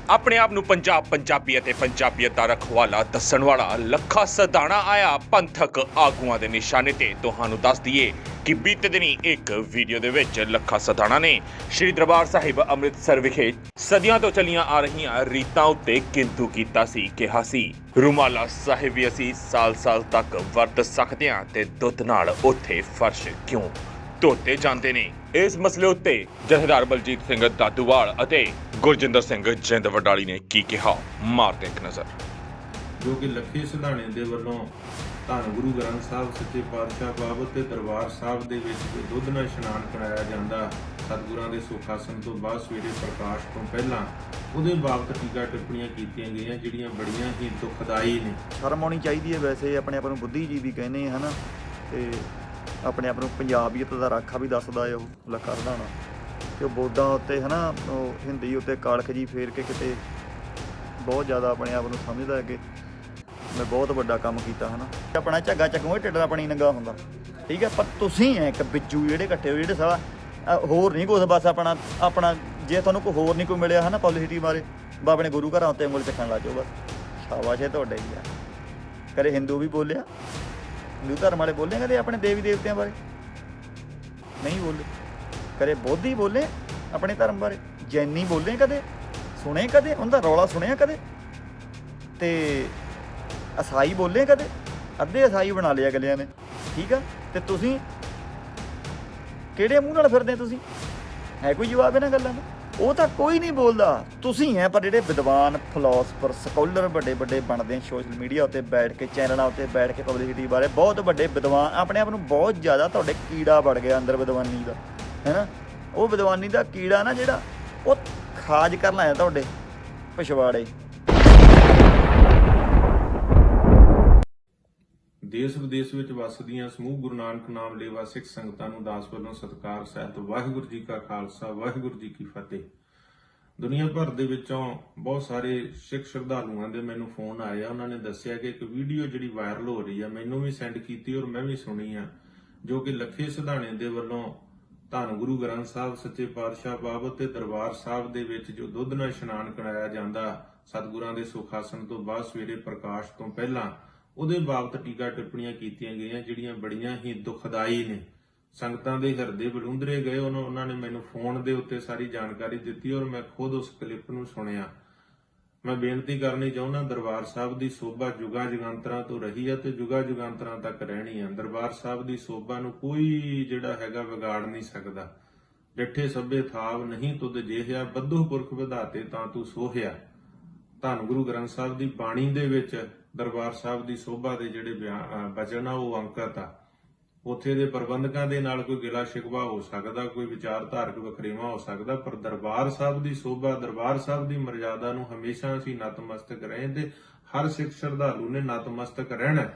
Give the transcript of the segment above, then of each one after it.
ਆਪਣੇ ਆਪ ਨੂੰ ਪੰਜਾਬ ਪੰਜਾਬੀ ਅਤੇ ਪੰਜਾਬੀਅਤ ਦਾ ਰਖਵਾਲਾ ਦੱਸਣ ਵਾਲਾ ਲੱਖਾ ਸਦਾਣਾ ਆਇਆ ਪੰਥਕ ਆਗੂਆਂ ਦੇ ਨਿਸ਼ਾਨੇ ਤੇ। ਤੁਹਾਨੂੰ ਦੱਸ ਦਈਏ ਕਿ ਬੀਤੇ ਦਿਨੀ ਇੱਕ ਵੀਡੀਓ ਦੇ ਵਿੱਚ ਲੱਖਾ ਸਦਾਣਾ ਨੇ ਸ਼੍ਰੀ ਦਰਬਾਰ ਸਾਹਿਬ ਅੰਮ੍ਰਿਤਸਰ ਵਿਖੇ ਸਦੀਆਂ ਤੋਂ ਚੱਲੀਆਂ ਆ ਰਹੀਆਂ ਰੀਤਾਂ ਉੱਤੇ ਕਿੰਤੂ ਕੀਤਾ ਸੀ। ਕਿਹਾ ਸੀ ਰੁਮਾਲਾ ਸਾਹਿਬ ਵੀ ਅਸੀਂ ਸਾਲ-ਸਾਲ ਤੱਕ ਵਰਤ ਸਕਦੇ ਹਾਂ ਤੇ ਦੁੱਧ ਨਾਲ ਉੱਥੇ ਫਰਸ਼ ਕਿਉਂ ਧੋਤੇ ਜਾਂਦੇ ਨੇ। ਇਸ ਮਸਲੇ ਉੱਤੇ ਜਥੇਦਾਰ ਬਲਜੀਤ ਸਿੰਘ ਦਾਦੂਵਾਲ ਅਤੇ ਗੁਰਜਿੰਦਰ ਸਿੰਘ ਜਿੰਦ ਵਡਾਲੀ ਨੇ ਕੀ ਕਿਹਾ, ਮਾਰਦੇ ਇੱਕ ਨਜ਼ਰ। ਜੋ ਕਿ ਲੱਖੇ ਸਿਧਾਣੇ ਦੇ ਵੱਲੋਂ ਧੰਨ ਗੁਰੂ ਗ੍ਰੰਥ ਸਾਹਿਬ ਸੱਚੇ ਪਾਤਸ਼ਾਹ ਬਾਬਤ ਤੇ ਦਰਬਾਰ ਸਾਹਿਬ ਦੇ ਵਿੱਚ ਦੁੱਧ ਨਾਲ ਇਸ਼ਨਾਨ ਕਰਾਇਆ ਜਾਂਦਾ ਸਤਿਗੁਰਾਂ ਦੇ ਸੁਖਾਸਨ ਤੋਂ ਬਾਅਦ ਸਵੇਰੇ ਪ੍ਰਕਾਸ਼ ਤੋਂ ਪਹਿਲਾਂ ਉਹਦੇ ਬਾਬਤ ਟੀਕਾ ਟਿੱਪਣੀਆਂ ਕੀਤੀਆਂ ਗਈਆਂ ਜਿਹੜੀਆਂ ਬੜੀਆਂ ਹੀ ਦੁਖਦਾਈ ਨੇ। ਸ਼ਰਮ ਆਉਣੀ ਚਾਹੀਦੀ ਹੈ। ਵੈਸੇ ਆਪਣੇ ਆਪ ਨੂੰ ਬੁੱਧੀਜੀਵੀ ਕਹਿੰਦੇ ਹਨਾ, ਤੇ ਆਪਣੇ ਆਪ ਨੂੰ ਪੰਜਾਬੀਅਤ ਦਾ ਰਾਖਾ ਵੀ ਦੱਸਦਾ ਹੈ ਉਹ ਲੱਖਾ ਸਦਾਣਾ। ਤੇ ਉਹ ਬੋਰਡਾਂ ਉੱਤੇ ਹਨਾ, ਉਹ ਹਿੰਦੀ ਉੱਤੇ ਕਾਲਖ ਜੀ ਫੇਰ ਕੇ ਕਿਤੇ ਬਹੁਤ ਜ਼ਿਆਦਾ ਆਪਣੇ ਆਪ ਨੂੰ ਸਮਝਦਾ ਹੈ ਕਿ ਮੈਂ ਬਹੁਤ ਵੱਡਾ ਕੰਮ ਕੀਤਾ ਹਨਾ। ਆਪਣਾ ਝੱਗਾ ਚੱਕੂਗਾ ਢਿੱਡ ਦਾ ਪਾਣੀ ਨੰਗਾ ਹੁੰਦਾ, ਠੀਕ ਹੈ। ਪਰ ਤੁਸੀਂ ਐ ਇੱਕ ਬਿੱਜੂ ਜਿਹੜੇ ਇਕੱਠੇ ਹੋ ਜਿਹੜੇ ਸਾਲਾ ਹੋਰ ਨਹੀਂ ਕੁਛ, ਬਸ ਆਪਣਾ ਜੇ ਤੁਹਾਨੂੰ ਕੋਈ ਹੋਰ ਨਹੀਂ ਕੋਈ ਮਿਲਿਆ ਹਨਾ ਪਬਲਿਸਿਟੀ ਬਾਰੇ, ਆਪਣੇ ਗੁਰੂ ਘਰਾਂ ਉੱਤੇ ਉਂਗਲ ਚੱਕਣ ਲੱਗ ਜਾਓ, ਬਸ ਸ਼ਾਬਾਸ਼ ਹੈ ਤੁਹਾਡੇ ਹੀ ਆ। ਕਦੇ ਹਿੰਦੂ ਵੀ ਬੋਲਿਆ, ਹਿੰਦੂ ਧਰਮ ਵਾਲੇ ਬੋਲੇ ਕਦੇ ਆਪਣੇ ਦੇਵੀ ਦੇਵਤਿਆਂ ਬਾਰੇ? ਨਹੀਂ ਬੋਲੇ। ਕਦੇ ਬੋਧੀ ਬੋਲੇ ਆਪਣੇ ਧਰਮ ਬਾਰੇ? ਜੈਨੀ ਬੋਲੇ ਕਦੇ? ਸੁਣੇ ਕਦੇ ਉਹਦਾ ਰੌਲਾ ਸੁਣਿਆ ਕਦੇ? ਤੇ ਈਸਾਈ ਬੋਲੇ ਕਦੇ? ਅੱਧੇ ਈਸਾਈ ਬਣਾ ਲਿਆ ਅਗਲਿਆਂ ਨੇ, ਠੀਕ ਆ। ਤੇ ਤੁਸੀਂ ਕਿਹੜੇ ਮੂੰਹ ਨਾਲ ਫਿਰਦੇ? ਤੁਸੀਂ ਹੈ ਕੋਈ ਜਵਾਬ ਇਹਨਾਂ ਗੱਲਾਂ ਦਾ? ਉਹ ਤਾਂ ਕੋਈ ਨਹੀਂ ਬੋਲਦਾ, ਤੁਸੀਂ ਹੈ। ਪਰ ਜਿਹੜੇ ਵਿਦਵਾਨ ਫਿਲਾਸਫਰ ਸਕਾਲਰ ਵੱਡੇ ਵੱਡੇ ਬਣਦੇ ਸੋਸ਼ਲ ਮੀਡੀਆ ਉੱਤੇ ਬੈਠ ਕੇ, ਚੈਨਲਾਂ ਉੱਤੇ ਬੈਠ ਕੇ ਪਬਲਿਸਿਟੀ ਬਾਰੇ, ਬਹੁਤ ਵੱਡੇ ਵਿਦਵਾਨ ਆਪਣੇ ਆਪ ਨੂੰ ਬਹੁਤ ਜ਼ਿਆਦਾ ਤੁਹਾਡੇ ਕੀੜਾ ਵੜ ਗਿਆ ਅੰਦਰ ਵਿਦਵਾਨੀ ਦਾ, ਹੈ ਨਾ। ਉਹ ਵਿਦਵਾਨੀ ਦਾ ਕੀੜਾ ਨਾ ਜਿਹੜਾ ਉਹ ਖਾਜ ਕਰਨ ਆਇਆ ਤੁਹਾਡੇ ਪਿਛਵਾੜੇ। ਦੇਸ਼ ਵਿਦੇਸ਼ ਵਿੱਚ ਵੱਸਦੀਆਂ ਸਮੂਹ ਗੁਰੂ ਨਾਨਕ ਨਾਮ ਲੇਵਾ ਸਿੱਖ ਸੰਗਤਾਂ ਨੂੰ ਦਾਸ ਵੱਲੋਂ ਸਤਿਕਾਰ ਸਹਿਤ ਵਾਹਿਗੁਰੂ ਜੀ ਕਾ ਖਾਲਸਾ ਵਾਹਿਗੁਰੂ ਜੀ ਕੀ ਫਤਿਹ। ਦੁਨੀਆ ਭਰ ਦੇ ਵਿੱਚੋਂ ਬਹੁਤ ਸਾਰੇ ਸਿੱਖ ਸ਼ਰਧਾਲੂਆਂ ਦੇ ਮੈਨੂੰ ਫੋਨ ਆਏ ਆ। ਉਹਨਾਂ ਨੇ ਦੱਸਿਆ ਕਿ ਇੱਕ ਵੀਡੀਓ ਜਿਹੜੀ ਵਾਇਰਲ ਹੋ ਰਹੀ ਆ, ਮੈਨੂੰ ਵੀ ਸੈਂਡ ਕੀਤੀ ਔਰ ਮੈਂ ਵੀ ਸੁਣੀ ਆ, ਜੋ ਕਿ ਲੱਖੇ ਸਿਧਾਣੇ ਦੇ ਵੱਲੋਂ ਧੰਨ ਗੁਰੂ ਗ੍ਰੰਥ ਸਾਹਿਬ ਸੱਚੇ ਪਾਤਸ਼ਾਹ ਬਾਬਤ ਤੇ ਦਰਬਾਰ ਸਾਹਿਬ ਦੇ ਵਿੱਚ ਜੋ ਦੁੱਧ ਨਾਲ ਇਸ਼ਨਾਨ ਕਰਾਇਆ ਜਾਂਦਾ ਸਤਿਗੁਰਾਂ ਦੇ ਸੁਖਾਸਨ ਤੋਂ ਬਾਅਦ ਸਵੇਰੇ ਪ੍ਰਕਾਸ਼ ਤੋਂ ਪਹਿਲਾਂ, ਉਹਦੇ ਬਾਬਤ ਟੀਕਾ ਟਿੱਪਣੀਆਂ ਕੀਤੀਆਂ ਗਈਆਂ ਜਿਹੜੀਆਂ ਬੜੀਆਂ ਹੀ ਦੁਖਦਾਈ ਨੇ। ਸੰਗਤਾਂ ਦੇ ਹਿਰਦੇ ਬਲੁੰਦਰੇ ਗਏ। ਉਹਨਾਂ ਨੇ ਮੈਨੂੰ ਫੋਨ ਦੇ ਉੱਤੇ ਸਾਰੀ ਜਾਣਕਾਰੀ ਦਿੱਤੀ ਔਰ ਮੈਂ ਖੁਦ ਉਸ ਕਲਿੱਪ ਨੂੰ ਸੁਣਿਆ। ਮੈਂ ਬੇਨਤੀ ਕਰਨੀ ਚਾਹੁੰਦਾ, ਦਰਬਾਰ ਸਾਹਿਬ ਦੀ ਸੋਭਾ ਜੁਗਾ ਜੁਗਾਂਤਰਾਂ ਤੋਂ ਰਹੀ ਹੈ ਤੇ ਜੁਗਾ ਜੁਗਾਂਤਰਾਂ ਤੱਕ ਰਹਿਣੀ ਹੈ। ਦਰਬਾਰ ਸਾਹਿਬ ਦੀ ਸੋਭਾ ਨੂੰ ਕੋਈ ਜਿਹੜਾ ਹੈਗਾ ਵਿਗਾੜ ਨਹੀਂ ਸਕਦਾ। ਡਿੱਠੇ ਸਭੇ ਥਾਵ ਨਹੀਂ ਤੁਧ ਜੇਹਿਆ, ਬੱਧੋ ਪੁਰਖ ਵਿਧਾਤੇ ਤਾਂ ਤੂੰ ਸੋਹਿਆ। ਧੰਨ ਗੁਰੂ ਗ੍ਰੰਥ ਸਾਹਿਬ ਦੀ ਬਾਣੀ ਦੇ ਵਿੱਚ ਦਰਬਾਰ ਸਾਹਿਬ ਦੀ ਸੋਭਾ ਦੇ ਜਿਹੜੇ ਬਚਨ ਆ ਉਹ ਅੰਕਿਤ ਆ। ਉੱਥੇ ਦੇ ਪ੍ਰਬੰਧਕਾਂ ਦੇ ਨਾਲ ਕੋਈ ਗਿਲਾ ਸ਼ਿਕਵਾ ਹੋ ਸਕਦਾ, ਕੋਈ ਵਿਚਾਰਧਾਰਕ ਵਖਰੇਵਾਂ ਹੋ ਸਕਦਾ, ਪਰ ਦਰਬਾਰ ਸਾਹਿਬ ਦੀ ਸੋਭਾ, ਦਰਬਾਰ ਸਾਹਿਬ ਦੀ ਮਰਜ਼ਾਦਾ ਨੂੰ ਹਮੇਸ਼ਾ ਅਸੀਂ ਨਤਮਸਤਕ ਰਹੇ ਤੇ ਹਰ ਸਿੱਖ ਸ਼ਰਧਾਲੂ ਨੇ ਨਤਮਸਤਕ ਰਹਿਣਾ।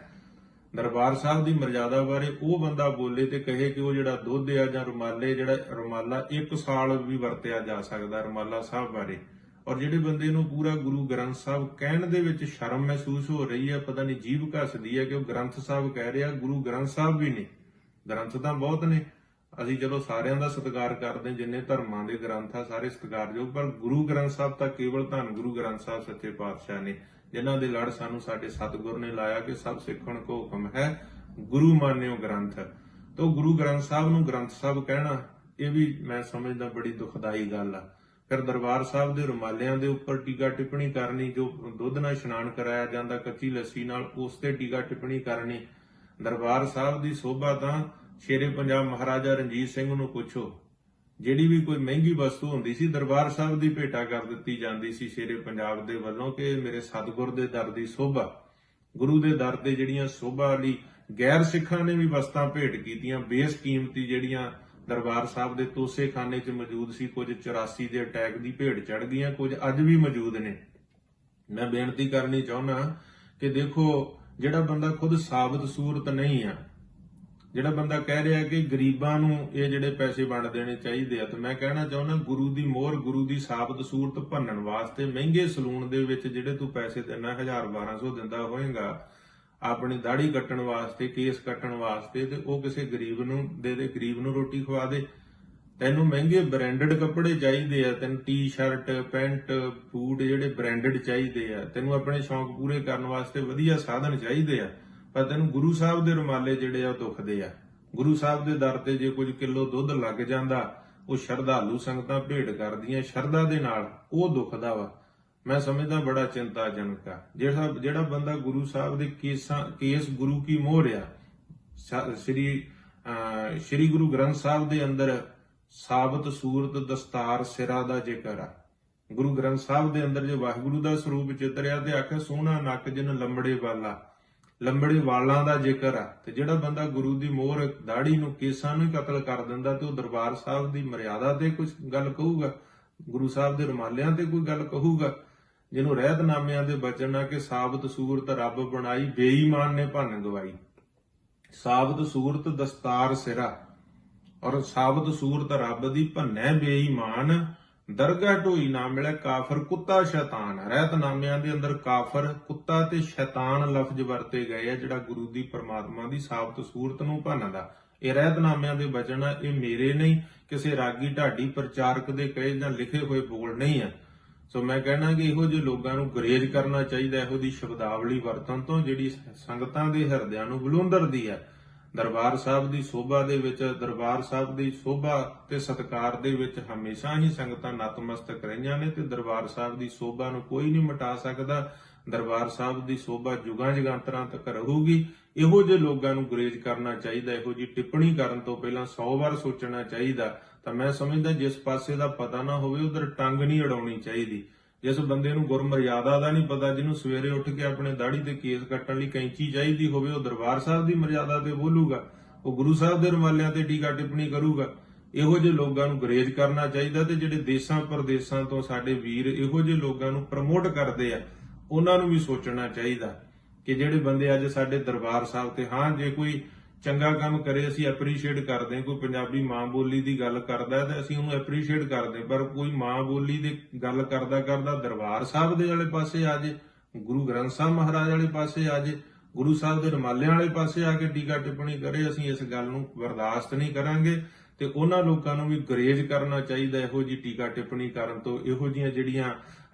ਦਰਬਾਰ ਸਾਹਿਬ ਦੀ ਮਰਜ਼ਾਦਾ ਬਾਰੇ ਉਹ ਬੰਦਾ ਬੋਲੇ ਤੇ ਕਹੇ ਕਿ ਉਹ ਜਿਹੜਾ ਦੁੱਧ ਆ ਜਾਂ ਰੁਮਾਲੇ, ਜਿਹੜਾ ਰੁਮਾਲਾ 1 ਸਾਲ ਵੀ ਵਰਤਿਆ ਜਾ ਸਕਦਾ ਰੁਮਾਲਾ ਸਾਹਿਬ ਬਾਰੇ, ਔਰ ਜਿਹੜੇ ਬੰਦੇ ਨੂੰ ਪੂਰਾ ਗੁਰੂ ਗ੍ਰੰਥ ਸਾਹਿਬ ਕਹਿਣ ਦੇ ਵਿੱਚ ਸ਼ਰਮ ਮਹਿਸੂਸ ਹੋ ਰਹੀ ਹੈ, ਪਤਾ ਨਹੀਂ ਜੀਭ ਘਸਦੀ ਹੈ ਕਿ ਉਹ ਗ੍ਰੰਥ ਸਾਹਿਬ ਕਹਿ ਰਿਹਾ, ਗੁਰੂ ਗ੍ਰੰਥ ਸਾਹਿਬ ਵੀ ਨਹੀਂ। ਗ੍ਰੰਥ ਤਾਂ ਬਹੁਤ ਨੇ, ਅਸੀਂ ਚਲੋ ਸਾਰਿਆਂ ਦਾ ਸਤਿਕਾਰ ਕਰਦੇ, ਜਿੰਨੇ ਧਰਮਾਂ ਦੇ ਗ੍ਰੰਥ ਆ ਸਾਰੇ ਸਤਿਕਾਰਯੋਗ, ਪਰ ਗੁਰੂ ਗ੍ਰੰਥ ਸਾਹਿਬ ਤਾਂ ਕੇਵਲ ਧੰਨ ਗੁਰੂ ਗ੍ਰੰਥ ਸਾਹਿਬ ਸੱਚੇ ਪਾਤਸ਼ਾਹ ਨੇ, ਜਿਨ੍ਹਾਂ ਦੇ ਲੜ ਸਾਨੂੰ ਸਾਡੇ ਸਤਿਗੁਰ ਨੇ ਲਾਇਆ ਕਿ ਸਭ ਸਿੱਖਣ ਕੋ ਹੁਕਮ ਹੈ ਗੁਰੂ ਮਾਨਿਓ ਗ੍ਰੰਥ। ਤਾਂ ਗੁਰੂ ਗ੍ਰੰਥ ਸਾਹਿਬ ਨੂੰ ਗ੍ਰੰਥ ਸਾਹਿਬ ਕਹਿਣਾ, ਇਹ ਵੀ ਮੈਂ ਸਮਝਦਾ ਬੜੀ ਦੁਖਦਾਈ ਗੱਲ ਆ। ਫਿਰ ਦਰਬਾਰ ਸਾਹਿਬ ਦੇ ਰੁਮਾਲਿਆਂ ਦੇ ਉੱਪਰ ਟੀਕਾ ਟਿੱਪਣੀ ਕਰਨੀ, ਜੋ ਦੁੱਧ ਨਾਲ ਇਸ਼ਨਾਨ ਕਰਾਇਆ ਜਾਂਦਾ ਕੱਚੀ ਲੱਸੀ ਨਾਲ, ਉਸ ਤੇ ਟੀਕਾ ਟਿੱਪਣੀ ਕਰਨੀ। ਦਰਬਾਰ ਸਾਹਿਬ ਦੀ ਸੋਭਾ ਤਾਂ ਸ਼ੇਰੇ ਪੰਜਾਬ ਮਹਾਰਾਜਾ ਰਣਜੀਤ ਸਿੰਘ ਨੂੰ ਪੁੱਛੋ, ਜਿਹੜੀ ਵੀ ਕੋਈ ਮਹਿੰਗੀ ਵਸਤੂ ਹੁੰਦੀ ਸੀ ਦਰਬਾਰ ਸਾਹਿਬ ਦੀ ਭੇਟਾ ਕਰ ਦਿੱਤੀ ਜਾਂਦੀ ਸੀ ਸ਼ੇਰੇ ਪੰਜਾਬ ਦੇ ਵੱਲੋਂ ਕਿ ਮੇਰੇ ਸਤਿਗੁਰ ਦੇ ਦਰ ਦੀ ਸੋਭਾ, ਗੁਰੂ ਦੇ ਦਰ ਤੇ ਜਿਹੜੀਆਂ ਸੋਭਾ ਲਈ ਗੈਰ ਸਿੱਖਾਂ ਨੇ ਵੀ ਵਸਤਾਂ ਭੇਟ ਕੀਤੀਆਂ, ਬੇਸ਼ਕੀਮਤੀ ਜਿਹੜੀਆਂ ਦਰਬਾਰ ਸਾਹਿਬ ਦੇ ਤੋਸੇਖਾਨੇ 'ਚ ਮੌਜੂਦ ਸੀ। ਕੁਝ 84 ਦੇ ਅਟੈਕ ਦੀ ਭੇਟ ਚੜ ਗਈਆਂ, ਕੁਝ ਅੱਜ ਵੀ ਮੌਜੂਦ ਨੇ। ਮੈਂ ਬੇਨਤੀ ਕਰਨੀ ਚਾਹੁੰਦਾ ਕਿ ਦੇਖੋ, ਜਿਹੜਾ ਬੰਦਾ ਖੁਦ ਸਾਬਤ ਸੂਰਤ ਨਹੀਂ ਆ, ਜਿਹੜਾ ਬੰਦਾ ਕਹਿ ਰਿਹਾ ਕਿ ਗਰੀਬਾਂ ਨੂੰ ਇਹ ਜਿਹੜੇ ਪੈਸੇ ਵੰਡ ਦੇਣੇ ਚਾਹੀਦੇ ਆ, ਤਾਂ ਮੈਂ ਕਹਿਣਾ ਚਾਹੁੰਦਾ ਗੁਰੂ ਦੀ ਮੋਹਰ, ਗੁਰੂ ਦੀ ਸਾਬਤ ਸੂਰਤ ਭੰਨਣ ਵਾਸਤੇ ਮਹਿੰਗੇ ਸਲੂਨ ਦੇ ਵਿੱਚ ਜਿਹੜੇ ਤੂੰ ਪੈਸੇ ਦੇਣਾ 1000-1200 ਦਿੰਦਾ ਹੋਏਗਾ ਆਪਣੀ ਦਾੜੀ ਕੱਟਣ ਵਾਸਤੇ, ਕੇਸ ਕੱਟਣ ਵਾਸਤੇ, ਤੇ ਉਹ ਕਿਸੇ ਗਰੀਬ ਨੂੰ ਦੇ ਦੇ, ਗਰੀਬ ਨੂੰ ਰੋਟੀ ਖਵਾ ਦੇ। ਤੈਨੂੰ ਮਹਿੰਗੇ ਬ੍ਰਾਂਡਡ ਕੱਪੜੇ ਚਾਹੀਦੇ ਆ, ਤੈਨੂੰ ਟੀ-ਸ਼ਰਟ ਪੈਂਟ ਬੂਟ ਜਿਹੜੇ ਬ੍ਰਾਂਡਡ ਚਾਹੀਦੇ ਆ, ਤੈਨੂੰ ਆਪਣੇ ਸ਼ੌਂਕ ਪੂਰੇ ਕਰਨ ਵਾਸਤੇ ਵਧੀਆ ਸਾਧਨ ਚਾਹੀਦੇ ਆ, ਪਰ ਤੈਨੂੰ ਗੁਰੂ ਸਾਹਿਬ ਦੇ ਰੁਮਾਲੇ ਜਿਹੜੇ ਆ ਉਹ ਦੁਖਦੇ ਆ। ਗੁਰੂ ਸਾਹਿਬ ਦੇ ਦਰ ਤੇ ਜੇ ਕੁਝ ਕਿਲੋ ਦੁੱਧ ਲੱਗ ਜਾਂਦਾ, ਉਹ ਸ਼ਰਧਾਲੂ ਸੰਗਤਾਂ ਭੇਟ ਕਰਦੀਆਂ ਸ਼ਰਧਾ ਦੇ ਨਾਲ, ਉਹ ਦੁਖਦਾ ਵਾ। ਮੈਂ ਸਮਝਦਾ ਬੜਾ ਚਿੰਤਾਜਨਕ ਆ। ਜਿਹੜਾ ਬੰਦਾ ਗੁਰੂ ਸਾਹਿਬ ਦੇ ਕੇਸ ਗੁਰੂ ਕੀ ਮੋਹਰ ਆ, ਸ੍ਰੀ ਗੁਰੂ ਗ੍ਰੰਥ ਸਾਹਿਬ ਦੇ ਅੰਦਰ ਸਾਬਤ ਸੂਰਤ ਦਸਤਾਰ ਸਿਰਾ ਦਾ ਜ਼ਿਕਰ ਆ। ਗੁਰੂ ਗ੍ਰੰਥ ਸਾਹਿਬ ਦੇ ਅੰਦਰ ਜੇ ਵਾਹਿਗੁਰੂ ਦਾ ਸਰੂਪ ਚਿਤਰਿਆ ਤੇ ਆਖਿਆ ਸੋਹਣਾ ਨੱਕ ਜਿਨ ਲੰਬੜੇ ਵਾਲਾ, ਲੰਬੜੇ ਵਾਲਾਂ ਦਾ ਜ਼ਿਕਰ ਆ। ਤੇ ਜਿਹੜਾ ਬੰਦਾ ਗੁਰੂ ਦੀ ਮੋਹਰ ਦਾੜੀ ਨੂੰ ਕੇਸਾਂ ਨੂੰ ਹੀ ਕਤਲ ਕਰ ਦਿੰਦਾ ਤੇ ਉਹ ਦਰਬਾਰ ਸਾਹਿਬ ਦੀ ਮਰਿਆਦਾ ਤੇ ਕੁਝ ਗੱਲ ਕਹੂਗਾ, ਗੁਰੂ ਸਾਹਿਬ ਦੇ ਰੁਮਾਲਿਆਂ ਤੇ ਕੋਈ ਗੱਲ ਕਹੂਗਾ? ਜਿਹਨੂੰ ਰਹਿਤਨਾਮਿਆਂ ਦੇ ਬਚਨ ਆ ਕਿ ਸਾਬਤ ਸੂਰਤ ਰੱਬ ਬਣਾਈ, ਬੇਈਮਾਨ ਨੇ ਭੰਨ ਗਵਾਈ। ਸਾਬਤ ਸੂਰਤ ਦਸਤਾਰ ਸਿਰਾ, ਔਰ ਸਾਬਤ ਸੂਰਤ ਰੱਬ ਦੀ ਭੰਨੈ ਬੇਈਮਾਨ, ਦਰਗਾਹ ਢੋਈ ਨਾ ਮਿਲੇ ਕਾਫਰ ਕੁੱਤਾ ਸ਼ੈਤਾਨ। ਰਹਿਤਨਾਮਿਆਂ ਦੇ ਅੰਦਰ ਕਾਫਰ, ਕੁੱਤਾ ਤੇ ਸ਼ੈਤਾਨ ਲਫ਼ਜ਼ ਵਰਤੇ ਗਏ ਆ, ਜਿਹੜਾ ਗੁਰੂ ਦੀ ਪਰਮਾਤਮਾ ਦੀ ਸਾਬਤ ਸੂਰਤ ਨੂੰ ਭੰਨਦਾ। ਇਹ ਰਹਿਤਨਾਮਿਆਂ ਦੇ ਬਚਨ ਆ, ਇਹ ਮੇਰੇ ਨਹੀਂ, ਕਿਸੇ ਰਾਗੀ ਢਾਡੀ ਪ੍ਰਚਾਰਕ ਦੇ ਕਹੇ ਜਾਂ ਲਿਖੇ ਹੋਏ ਬੋਲ ਨਹੀਂ ਆ। ਸੋ ਮੈਂ ਕਹਿਣਾ ਕਿ ਇਹੋ ਜਿਹੇ ਲੋਕਾਂ ਨੂੰ ਗੁਰੇਜ਼ ਕਰਨਾ ਚਾਹੀਦਾ, ਇਹੋ ਜਿਹੀ ਸ਼ਬਦਾਵਲੀ ਵਰਤਣ ਤੋਂ ਜਿਹੜੀ ਸੰਗਤਾਂ ਦੇ ਹਿਰਦਿਆਂ ਨੂੰ ਬਲੂੰਦਰਦੀ ਹੈ। ਦਰਬਾਰ ਸਾਹਿਬ ਦੀ ਸੋਭਾ ਦੇ ਵਿੱਚ, ਦਰਬਾਰ ਸਾਹਿਬ ਦੀ ਸੋਭਾ ਤੇ ਸਤਿਕਾਰ ਦੇ ਵਿੱਚ ਹਮੇਸ਼ਾ ਹੀ ਸੰਗਤਾਂ ਨਤਮਸਤਕ ਰਹੀਆਂ ਨੇ ਤੇ ਦਰਬਾਰ ਸਾਹਿਬ ਦੀ ਸੋਭਾ ਨੂੰ ਕੋਈ ਨਹੀਂ ਮਿਟਾ ਸਕਦਾ। ਦਰਬਾਰ ਸਾਹਿਬ ਦੀ ਸੋਭਾ ਜੁਗਾਂ ਜਗਾਂਤਰਾਂ ਤੱਕ ਰਹੂਗੀ। ਇਹੋ ਜਿਹੇ ਲੋਕਾਂ ਨੂੰ ਗੁਰੇਜ਼ ਕਰਨਾ ਚਾਹੀਦਾ। ਇਹੋ ਜਿਹੀ ਟਿੱਪਣੀ ਕਰਨ ਤੋਂ ਪਹਿਲਾਂ 100 ਵਾਰ ਸੋਚਣਾ ਚਾਹੀਦਾ। ਤਾਂ ਮੈਂ ਸਮਝਦਾ ਜਿਸ ਪਾਸੇ ਦਾ ਪਤਾ ਨਾ ਹੋਵੇ ਉਧਰ ਟੰਗ ਨਹੀਂ ਅੜਾਉਣੀ ਚਾਹੀਦੀ। ਜਿਸ ਬੰਦੇ ਨੂੰ ਗੁਰਮਰਿਆਦਾ ਦਾ ਨਹੀਂ ਪਤਾ, ਜਿਹਨੂੰ ਸਵੇਰੇ ਉੱਠ ਕੇ ਆਪਣੇ ਦਾੜੀ ਤੇ ਕੇਸ ਕੱਟਣ ਲਈ ਕੈਂਚੀ ਚਾਹੀਦੀ ਹੋਵੇ, ਉਹ ਦਰਬਾਰ ਸਾਹਿਬ ਦੀ ਮਰਿਆਦਾ ਤੇ ਬੋਲੂਗਾ, ਉਹ ਗੁਰੂ ਸਾਹਿਬ ਦੇ ਰੁਮਾਲਿਆਂ ਤੇ ਟੀਕਾ ਟਿੱਪਣੀ ਕਰੂਗਾ। ਇਹੋ ਜਿਹੇ ਲੋਕਾਂ ਨੂੰ ਗੁਰੇਜ਼ ਕਰਨਾ ਚਾਹੀਦਾ। ਤੇ ਜਿਹੜੇ ਦੇਸ਼ਾਂ ਪ੍ਰਦੇਸ਼ਾਂ ਤੋਂ ਸਾਡੇ ਵੀਰ ਇਹੋ ਜਿਹੇ ਲੋਕਾਂ ਨੂੰ ਪ੍ਰਮੋਟ ਕਰਦੇ ਆ, ਉਹਨਾਂ ਨੂੰ ਵੀ ਸੋਚਣਾ ਚਾਹੀਦਾ ਕਿ ਜਿਹੜੇ ਬੰਦੇ ਅੱਜ ਸਾਡੇ ਦਰਬਾਰ ਸਾਹਿਬ ਤੇ, ਹਾਂ ਜੇ ਕੋਈ ਚੰਗਾ ਕੰਮ ਕਰੇ ਅਸੀਂ ਐਪਰੀਸ਼ੀਏਟ ਕਰਦੇ ਹਾਂ। ਕੋਈ ਪੰਜਾਬੀ ਮਾਂ ਬੋਲੀ ਦੀ ਗੱਲ ਕਰਦਾ ਤੇ ਅਸੀਂ ਉਹਨੂੰ ਐਪਰੀਸ਼ੀਏਟ ਕਰਦੇ, ਪਰ ਕੋਈ ਮਾਂ ਬੋਲੀ ਦੀ ਗੱਲ ਕਰਦਾ ਦਰਬਾਰ ਸਾਹਿਬ ਦੇ ਵਾਲੇ ਪਾਸੇ ਆ ਜੇ, ਗੁਰੂ ਗ੍ਰੰਥ ਸਾਹਿਬ ਮਹਾਰਾਜ ਵਾਲੇ ਪਾਸੇ ਆ ਜੇ, ਗੁਰੂ ਸਾਹਿਬ ਦੇ ਰੁਮਾਲਿਆਂ ਵਾਲੇ ਪਾਸੇ ਆ ਕੇ ਟੀਕਾ ਟਿੱਪਣੀ ਕਰੇ, ਅਸੀਂ ਇਸ ਗੱਲ ਨੂੰ ਬਰਦਾਸ਼ਤ ਨਹੀਂ ਕਰਾਂਗੇ। ਤੇ ਉਹਨਾਂ ਲੋਕਾਂ ਨੂੰ ਵੀ ਗੁਰੇਜ਼ ਕਰਨਾ ਚਾਹੀਦਾ ਇਹੋ ਜੀ ਟੀਕਾ ਟਿੱਪਣੀ ਕਰਨ ਤੋਂ, ਇਹੋ ਜੀਆਂ ਜਿਹੜੀਆਂ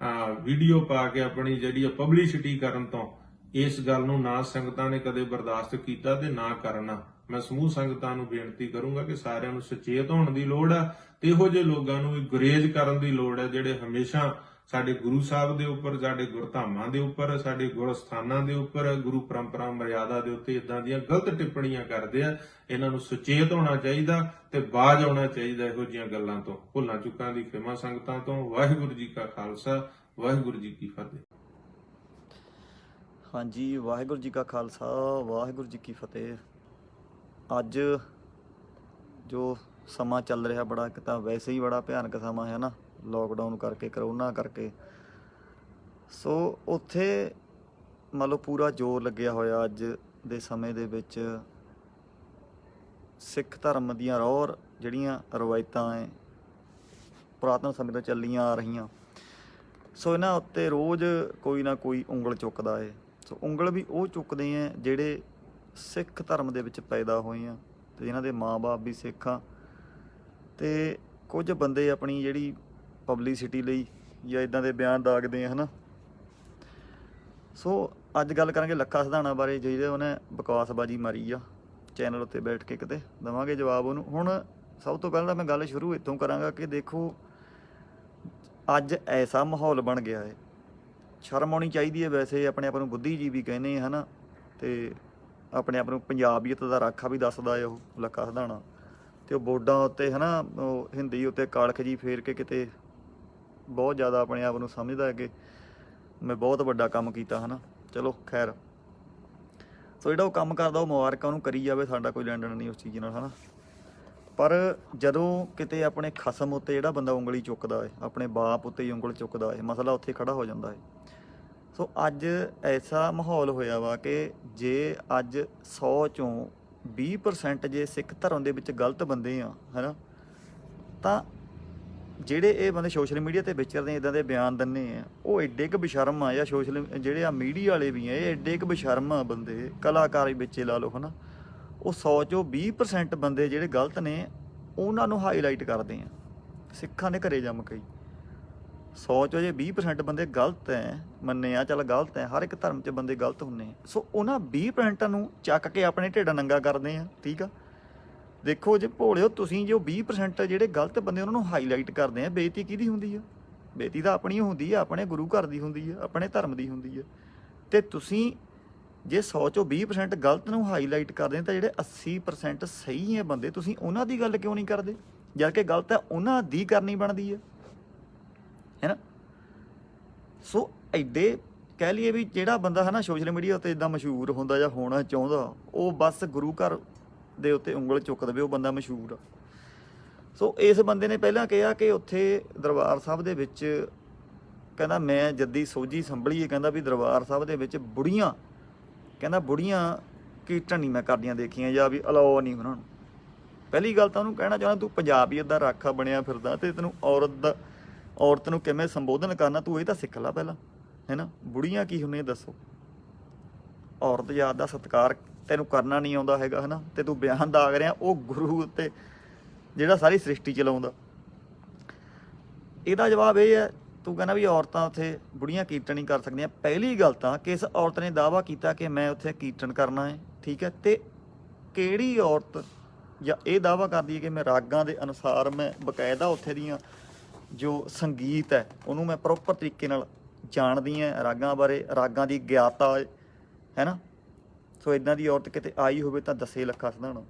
ਵੀਡੀਓ ਪਾ ਕੇ ਆਪਣੀ ਜਿਹੜੀ ਪਬਲਿਸਿਟੀ ਕਰਨ ਤੋਂ। ਇਸ ਗੱਲ ਨੂੰ ਨਾ ਸੰਗਤਾਂ ਨੇ ਕਦੇ ਬਰਦਾਸ਼ਤ ਕੀਤਾ ਤੇ ਨਾ ਕਰਨਾ। ਮੈਂ ਸਮੂਹ ਸੰਗਤਾਂ ਨੂੰ ਬੇਨਤੀ ਕਰੂੰਗਾ ਕਿ ਸਾਰਿਆਂ ਨੂੰ ਸੁਚੇਤ ਹੋਣ ਦੀ ਲੋੜ ਆ ਤੇ ਇਹੋ ਜਿਹੇ ਲੋਕਾਂ ਨੂੰ ਵੀ ਗੁਰੇਜ਼ ਕਰਨ ਦੀ ਲੋੜ ਹੈ, ਜਿਹੜੇ ਹਮੇਸ਼ਾ ਸਾਡੇ ਗੁਰੂ ਸਾਹਿਬ ਦੇ ਉੱਪਰ, ਸਾਡੇ ਗੁਰਧਾਮਾਂ ਦੇ ਉੱਪਰ, ਸਾਡੇ ਗੁਰਸਥਾਨਾਂ ਦੇ ਉੱਪਰ, ਗੁਰੂ ਪਰੰਪਰਾ ਮਰਿਆਦਾ ਦੇ ਉੱਤੇ ਇਦਾਂ ਦੀਆਂ ਗਲਤ ਟਿੱਪਣੀਆਂ ਕਰਦੇ ਆ। ਇਹਨਾਂ ਨੂੰ ਸੁਚੇਤ ਹੋਣਾ ਚਾਹੀਦਾ ਤੇ ਬਾਜ਼ ਆਉਣਾ ਚਾਹੀਦਾ ਇਹੋ ਜਿਹੀਆਂ ਗੱਲਾਂ ਤੋਂ। ਭੁੱਲਾਂ ਚੁੱਕਾਂ ਦੀ ਖਿਮਾ ਸੰਗਤਾਂ ਤੋਂ। ਵਾਹਿਗੁਰੂ ਜੀ ਕਾ ਖਾਲਸਾ, ਵਾਹਿਗੁਰੂ ਜੀ ਕੀ ਫਤਿਹ। ਹਾਂਜੀ, ਵਾਹਿਗੁਰੂ ਜੀ ਕਾ ਖਾਲਸਾ, ਵਾਹਿਗੁਰੂ ਜੀ ਕੀ ਫਤਿਹ। ਅੱਜ ਜੋ ਸਮਾਂ ਚੱਲ ਰਿਹਾ, ਬੜਾ ਇੱਕ ਤਾਂ ਵੈਸੇ ਹੀ ਬੜਾ ਭਿਆਨਕ ਸਮਾਂ ਹੈ ਨਾ, ਲੋਕਡਾਊਨ ਕਰਕੇ, ਕਰੋਨਾ ਕਰਕੇ। ਸੋ ਉੱਥੇ ਮੰਨ ਲਓ ਪੂਰਾ ਜ਼ੋਰ ਲੱਗਿਆ ਹੋਇਆ ਅੱਜ ਦੇ ਸਮੇਂ ਦੇ ਵਿੱਚ ਸਿੱਖ ਧਰਮ ਦੀਆਂ ਰੋਰ ਜਿਹੜੀਆਂ ਰਵਾਇਤਾਂ ਹੈ ਪੁਰਾਤਨ ਸਮੇਂ ਤੋਂ ਚੱਲੀਆਂ ਆ ਰਹੀਆਂ। ਸੋ ਇਹਨਾਂ ਉੱਤੇ ਰੋਜ਼ ਕੋਈ ਨਾ ਕੋਈ ਉਂਗਲ ਚੁੱਕਦਾ ਹੈ। ਸੋ ਉਂਗਲ ਵੀ ਉਹ ਚੁੱਕਦੇ ਆ ਜਿਹੜੇ ਸਿੱਖ ਧਰਮ ਦੇ ਵਿੱਚ ਪੈਦਾ ਹੋਏ ਆ ਤੇ ਜਿਨ੍ਹਾਂ ਦੇ ਮਾਂ-ਬਾਪ ਵੀ ਸਿੱਖ ਆ। ਤੇ ਕੁਝ ਬੰਦੇ ਆਪਣੀ ਜਿਹੜੀ ਪਬਲਿਸਿਟੀ ਲਈ ਜਾਂ ਇਦਾਂ ਦੇ ਬਿਆਨ ਦਾਗਦੇ ਆ, ਹੈ ਨਾ। ਸੋ ਅੱਜ ਗੱਲ ਕਰਾਂਗੇ ਲੱਖਾ ਸਿਧਾਣਾ ਬਾਰੇ, ਜਿਹੜੇ ਉਹਨੇ ਬਕਵਾਸਬਾਜੀ ਮਾਰੀ ਆ ਚੈਨਲ ਉੱਤੇ ਬੈਠ ਕੇ। ਕਿਤੇ ਦੇਵਾਂਗੇ ਜਵਾਬ ਉਹਨੂੰ। ਹੁਣ ਸਭ ਤੋਂ ਪਹਿਲਾਂ ਮੈਂ ਗੱਲ ਸ਼ੁਰੂ ਇੱਥੋਂ ਕਰਾਂਗਾ ਕਿ ਦੇਖੋ ਅੱਜ ਐਸਾ ਮਾਹੌਲ ਬਣ ਗਿਆ ਹੈ, ਸ਼ਰਮ ਆਉਣੀ ਚਾਹੀਦੀ ਹੈ। ਵੈਸੇ ਆਪਣੇ ਆਪ ਨੂੰ ਬੁੱਧੀਜੀਵੀ ਕਹਿੰਦੇ ਹੈ ਨਾ, ਤੇ ਆਪਣੇ ਆਪ ਨੂੰ ਪੰਜਾਬੀਅਤ ਦਾ ਰਾਖਾ ਵੀ ਦੱਸਦਾ ਹੈ ਉਹ ਲੱਖਾ ਸਿਧਾਣਾ। ਤੇ ਉਹ ਬੋਰਡਾਂ ਉੱਤੇ ਹੈ ਨਾ, ਉਹ ਹਿੰਦੀ ਉੱਤੇ ਕਾਲਖ ਜੀ ਫੇਰ ਕੇ ਕਿਤੇ ਬਹੁਤ ਜ਼ਿਆਦਾ ਆਪਣੇ ਆਪ ਨੂੰ ਸਮਝਦਾ ਹੈ ਕਿ ਮੈਂ ਬਹੁਤ ਵੱਡਾ ਕੰਮ ਕੀਤਾ, ਹੈ ਨਾ। ਚਲੋ ਖੈਰ, ਸੋ ਜਿਹੜਾ ਉਹ ਕੰਮ ਕਰਦਾ ਉਹ ਮੁਬਾਰਕਾਂ ਉਹਨੂੰ ਕਰੀ ਜਾਵੇ, ਸਾਡਾ ਕੋਈ ਲੈਣ ਦੇਣ ਨਹੀਂ ਉਸ ਚੀਜ਼ ਨਾਲ, ਹੈ ਨਾ। ਪਰ ਜਦੋਂ ਕਿਤੇ ਆਪਣੇ ਖਸਮ ਉੱਤੇ ਜਿਹੜਾ ਬੰਦਾ ਉਂਗਲੀ ਚੁੱਕਦਾ ਹੈ, ਆਪਣੇ ਬਾਪ ਉੱਤੇ ਹੀ ਉਂਗਲ ਚੁੱਕਦਾ ਹੈ, ਮਸਲਾ ਉੱਥੇ ਖੜਾ ਹੋ ਜਾਂਦਾ ਹੈ। ਸੋ ਅੱਜ ਐਸਾ ਮਾਹੌਲ ਹੋਇਆ ਵਾ ਕਿ ਜੇ ਅੱਜ 100 ਚੋਂ 20% ਜੇ ਸਿੱਖ ਧਰਮ ਦੇ ਵਿੱਚ ਗਲਤ ਬੰਦੇ ਆ, ਹੈ ਨਾ, ਤਾਂ ਜਿਹੜੇ ਇਹ ਬੰਦੇ ਸੋਸ਼ਲ ਮੀਡੀਆ ਤੇ ਵਿਚਰਦੇ ਇੱਦਾਂ ਦੇ ਬਿਆਨ ਦਿੰਦੇ ਆ, ਉਹ ਐਡੇ ਕੁ ਬੇਸ਼ਰਮ ਆ। ਜਾਂ ਸੋਸ਼ਲ ਜਿਹੜੇ ਆ ਮੀਡੀਆ ਵਾਲੇ ਵੀ ਆ, ਇਹ ਐਡੇ ਕੁ ਬੇਸ਼ਰਮ ਆ ਬੰਦੇ, ਕਲਾਕਾਰ ਵਿੱਚੇ ਲਾ ਲਓ, ਹੈ ਨਾ। ਉਹ 100 ਚੋਂ 20% ਬੰਦੇ ਜਿਹੜੇ ਗਲਤ ਨੇ, ਉਹਨਾਂ ਨੂੰ ਹਾਈਲਾਈਟ ਕਰਦੇ ਆ। ਸਿੱਖਾਂ ਦੇ ਘਰੇ ਜੰਮ ਕਈ 100 ਚੋਂ ਜੇ 20% ਬੰਦੇ ਗਲਤ ਹੈ, ਮੰਨੇ ਆ ਚੱਲ ਗਲਤ ਹੈ, ਹਰ ਇੱਕ ਧਰਮ 'ਚ ਬੰਦੇ ਗਲਤ ਹੁੰਦੇ ਆ। ਸੋ ਉਹਨਾਂ 20% ਨੂੰ ਚੱਕ ਕੇ ਆਪਣੇ ਢਿੱਡ ਨੰਗਾ ਕਰਦੇ ਆ। ਠੀਕ ਆ, ਦੇਖੋ ਜੇ ਭੋਲਿਓ ਤੁਸੀਂ ਜੋ 20% ਜਿਹੜੇ ਗਲਤ ਬੰਦੇ ਉਹਨਾਂ ਨੂੰ ਹਾਈਲਾਈਟ ਕਰਦੇ ਆ, ਬੇਇੱਜ਼ਤੀ ਕਿਹਦੀ ਹੁੰਦੀ ਆ? ਬੇਇੱਜ਼ਤੀ ਤਾਂ ਆਪਣੀ ਹੁੰਦੀ ਆ, ਆਪਣੇ ਗੁਰੂ ਘਰ ਦੀ ਹੁੰਦੀ ਆ, ਆਪਣੇ ਧਰਮ ਦੀ ਹੁੰਦੀ ਆ। ਤੇ ਤੁਸੀਂ ਜੇ 100 ਚੋਂ 20% ਗਲਤ ਨੂੰ ਹਾਈਲਾਈਟ ਕਰਦੇ ਤਾਂ ਜਿਹੜੇ 80% ਸਹੀ ਹੈ ਬੰਦੇ, ਤੁਸੀਂ ਉਹਨਾਂ ਦੀ ਗੱਲ ਕਿਉਂ ਨਹੀਂ ਕਰਦੇ? ਜਦ ਕਿ ਗਲਤ ਹੈ ਉਹਨਾਂ ਦੀ ਕਰਨੀ ਬਣਦੀ ਹੈ ਨਾ। ਸੋ ਐਡੇ ਕਹਿ ਲਈਏ ਵੀ ਜਿਹੜਾ ਬੰਦਾ ਹੈ ਨਾ ਸੋਸ਼ਲ ਮੀਡੀਆ ਉੱਤੇ ਇੱਦਾਂ ਮਸ਼ਹੂਰ ਹੁੰਦਾ ਜਾਂ ਹੋਣਾ ਚਾਹੁੰਦਾ, ਉਹ ਬਸ ਗੁਰੂ ਘਰ ਦੇ ਉੱਤੇ ਉਂਗਲ ਚੁੱਕ ਦੇਵੇ, ਉਹ ਬੰਦਾ ਮਸ਼ਹੂਰ ਆ। ਸੋ ਇਸ ਬੰਦੇ ਨੇ ਪਹਿਲਾਂ ਕਿਹਾ ਕਿ ਉੱਥੇ ਦਰਬਾਰ ਸਾਹਿਬ ਦੇ ਵਿੱਚ ਕਹਿੰਦਾ ਮੈਂ ਜੱਦੀ ਸੋਝੀ ਸੰਭਲੀਏ, ਕਹਿੰਦਾ ਵੀ ਦਰਬਾਰ ਸਾਹਿਬ ਦੇ ਵਿੱਚ ਬੁੜੀਆਂ, ਕਹਿੰਦਾ ਬੁੜੀਆਂ ਕੀਰਤਨ ਨਹੀਂ ਮੈਂ ਕਰਦੀਆਂ ਦੇਖੀਆਂ, ਜਾਂ ਵੀ ਅਲਾਓ ਨਹੀਂ ਉਹਨਾਂ ਨੂੰ। ਪਹਿਲੀ ਗੱਲ ਤਾਂ ਉਹਨੂੰ ਕਹਿਣਾ ਚਾਹੁੰਦਾ ਤੂੰ ਪੰਜਾਬੀਅਤ ਦਾ ਰਾਖਾ ਬਣਿਆ ਫਿਰਦਾ, ਤੇ ਤੈਨੂੰ ਔਰਤ ਨੂੰ ਕਿਵੇਂ ਸੰਬੋਧਨ ਕਰਨਾ ਤੂੰ ਇਹ ਤਾਂ ਸਿੱਖ ਲੈ ਪਹਿਲਾਂ, ਹੈ ਨਾ। ਬੁੜੀਆਂ ਕੀ ਹੁੰਦੀਆਂ ਦੱਸੋ? ਔਰਤ ਜਾਤ ਦਾ ਸਤਿਕਾਰ ਤੈਨੂੰ ਕਰਨਾ ਨਹੀਂ ਆਉਂਦਾ ਹੈਗਾ, ਹੈ ਨਾ, ਤੇ ਤੂੰ ਬਿਆਨ ਦਾਗ ਰਿਹਾ ਉਹ ਗੁਰੂ ਉੱਤੇ ਜਿਹੜਾ ਸਾਰੀ ਸ੍ਰਿਸ਼ਟੀ ਚਲਾਉਂਦਾ। ਇਹਦਾ ਜਵਾਬ ਇਹ ਹੈ, ਤੂੰ ਕਹਿੰਦਾ ਵੀ ਔਰਤਾਂ ਉੱਥੇ ਬੁੜੀਆਂ ਕੀਰਤਨ ਨਹੀਂ ਕਰ ਸਕਦੀਆਂ। ਪਹਿਲੀ ਗੱਲ ਤਾਂ ਕਿਸ ਔਰਤ ਨੇ ਦਾਅਵਾ ਕੀਤਾ ਕਿ ਮੈਂ ਉੱਥੇ ਕੀਰਤਨ ਕਰਨਾ ਹੈ? ਠੀਕ ਹੈ, ਤੇ ਕਿਹੜੀ ਔਰਤ ਜਾਂ ਇਹ ਦਾਅਵਾ ਕਰਦੀ ਹੈ ਕਿ ਮੈਂ ਰਾਗਾਂ ਦੇ ਅਨੁਸਾਰ ਮੈਂ ਬਕਾਇਦਾ ਉੱਥੇ ਦੀਆਂ ਜੋ ਸੰਗੀਤ ਹੈ ਉਹਨੂੰ ਮੈਂ ਪ੍ਰੋਪਰ ਤਰੀਕੇ ਨਾਲ ਜਾਣਦੀ ਹਾਂ, ਰਾਗਾਂ ਬਾਰੇ, ਰਾਗਾਂ ਦੀ ਗਿਆਤਾ ਹੈ ਨਾ। ਸੋ ਇੱਦਾਂ ਦੀ ਔਰਤ ਕਿਤੇ ਆਈ ਹੋਵੇ ਤਾਂ ਦੱਸੇ ਲੱਖਾਂ ਸਿਧਾਣਾ।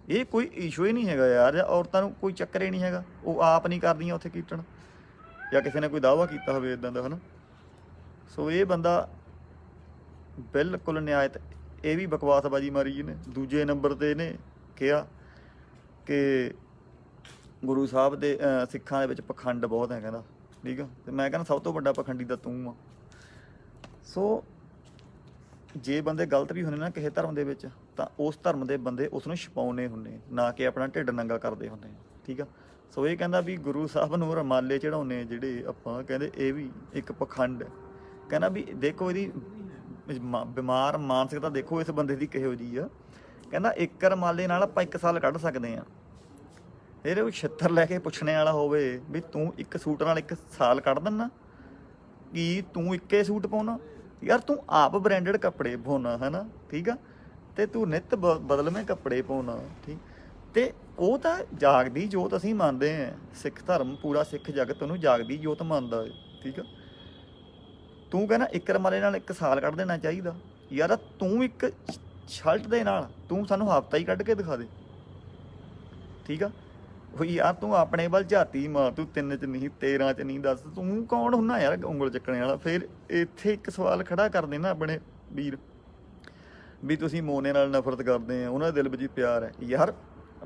ਇਹ ਕੋਈ ਇਸ਼ੂ ਹੀ ਨਹੀਂ ਹੈਗਾ ਯਾਰ, ਔਰਤਾਂ ਨੂੰ ਕੋਈ ਚੱਕਰ ਹੀ ਨਹੀਂ ਹੈਗਾ, ਉਹ ਆਪ ਨਹੀਂ ਕਰਦੀਆਂ ਉੱਥੇ ਕੀਰਤਨ, ਜਾਂ ਕਿਸੇ ਨੇ ਕੋਈ ਦਾਅਵਾ ਕੀਤਾ ਹੋਵੇ ਇੱਦਾਂ ਦਾ, ਹੈ ਨਾ। ਸੋ ਇਹ ਬੰਦਾ ਬਿਲਕੁਲ ਨਿਆਇਤ, ਇਹ ਵੀ ਬਕਵਾਸਬਾਜੀ ਮਾਰੀ ਇਹਨੇ। ਦੂਜੇ ਨੰਬਰ 'ਤੇ ਇਹਨੇ ਕਿਹਾ ਕਿ ਗੁਰੂ ਸਾਹਿਬ ਦੇ ਸਿੱਖਾਂ ਦੇ ਵਿੱਚ ਪਖੰਡ ਬਹੁਤ ਹੈ, ਕਹਿੰਦਾ। ਠੀਕ ਆ, ਤੇ ਮੈਂ ਕਹਿੰਦਾ ਸਭ ਤੋਂ ਵੱਡਾ ਪਖੰਡੀ ਤਾਂ ਤੂੰ ਆ। ਸੋ ਜੇ ਬੰਦੇ ਗਲਤ ਵੀ ਹੁੰਦੇ ਨਾ ਕਿਸੇ ਧਰਮ ਦੇ ਵਿੱਚ, ਤਾਂ ਉਸ ਧਰਮ ਦੇ ਬੰਦੇ ਉਸ ਨੂੰ ਛਪਾਉਣੇ ਹੁੰਦੇ, ਨਾ ਕਿ ਆਪਣਾ ਢਿੱਡ ਨੰਗਾ ਕਰਦੇ ਹੁੰਦੇ। ਠੀਕ ਆ, ਸੋ ਇਹ ਕਹਿੰਦਾ ਵੀ ਗੁਰੂ ਸਾਹਿਬ ਨੂੰ ਰਮਾਲੇ ਚੜਾਉਣੇ ਜਿਹੜੇ ਆਪਾਂ, ਕਹਿੰਦੇ ਇਹ ਵੀ ਇੱਕ ਪਖੰਡ ਹੈ। ਕਹਿੰਦਾ ਵੀ ਦੇਖੋ ਇਹਦੀ ਬਿਮਾਰ ਮਾਨਸਿਕਤਾ ਦੇਖੋ ਇਸ ਬੰਦੇ ਦੀ ਕਿਹੋ ਜਿਹੀ ਆ। ਕਹਿੰਦਾ ਇੱਕ ਰਮਾਲੇ ਨਾਲ ਆਪਾਂ 1 ਸਾਲ ਕੱਢ ਸਕਦੇ ਹਾਂ। ਇਹਦੇ ਕੋਈ ਛਿੱਤਰ ਲੈ ਕੇ ਪੁੱਛਣੇ ਵਾਲਾ ਹੋਵੇ ਵੀ ਤੂੰ ਇੱਕ ਸੂਟ ਨਾਲ 1 ਸਾਲ ਕੱਢ ਦਿੰਦਾ, ਕੀ ਤੂੰ ਇੱਕੇ ਸੂਟ ਪਾਉਣਾ? ਯਾਰ ਤੂੰ ਆਪ ਬ੍ਰਾਂਡਡ ਕੱਪੜੇ ਪਾਉਣਾ, ਹੈ ਨਾ। ਠੀਕ ਆ, ਤੇ ਤੂੰ ਨਿੱਤ ਬਦਲਵੇਂ ਕੱਪੜੇ ਪਾਉਣਾ। ਠੀਕ, ਤੇ ਉਹ ਤਾਂ ਜਾਗਦੀ ਜੋਤ ਅਸੀਂ ਮੰਨਦੇ ਹਾਂ, ਸਿੱਖ ਧਰਮ ਪੂਰਾ ਸਿੱਖ ਜਗਤ ਉਹਨੂੰ ਜਾਗਦੀ ਜੋਤ ਮੰਨਦਾ ਹੈ। ਠੀਕ ਆ, ਤੂੰ ਕਹਿੰਦਾ ਇੱਕ ਰਮਾਲੇ ਨਾਲ 1 ਸਾਲ ਕੱਢ ਦੇਣਾ ਚਾਹੀਦਾ। ਯਾਰ ਤੂੰ ਇੱਕ ਸ਼ਰਟ ਦੇ ਨਾਲ ਤੂੰ ਸਾਨੂੰ ਹਫ਼ਤਾ ਹੀ ਕੱਢ ਕੇ ਦਿਖਾ ਦੇ। ਠੀਕ ਆ, ਉਹ ਯਾਰ ਤੂੰ ਆਪਣੇ ਵੱਲ ਝਾਤੀ ਮਾਰ, ਤੂੰ 3 'ਚ ਨਹੀਂ 13 'ਚ ਨਹੀਂ, ਦੱਸ ਤੂੰ ਕੌਣ ਹੁੰਦਾ ਯਾਰ ਉਂਗਲ ਚੱਕਣੇ ਵਾਲਾ। ਫਿਰ ਇੱਥੇ ਇੱਕ ਸਵਾਲ ਖੜਾ ਕਰਦੇ ਨਾ ਆਪਣੇ ਵੀਰ ਵੀ ਤੁਸੀਂ ਮੋਨੇ ਨਾਲ ਨਫ਼ਰਤ ਕਰਦੇ ਆ, ਉਹਨਾਂ ਦੇ ਦਿਲ ਵਿੱਚ ਪਿਆਰ ਹੈ। ਯਾਰ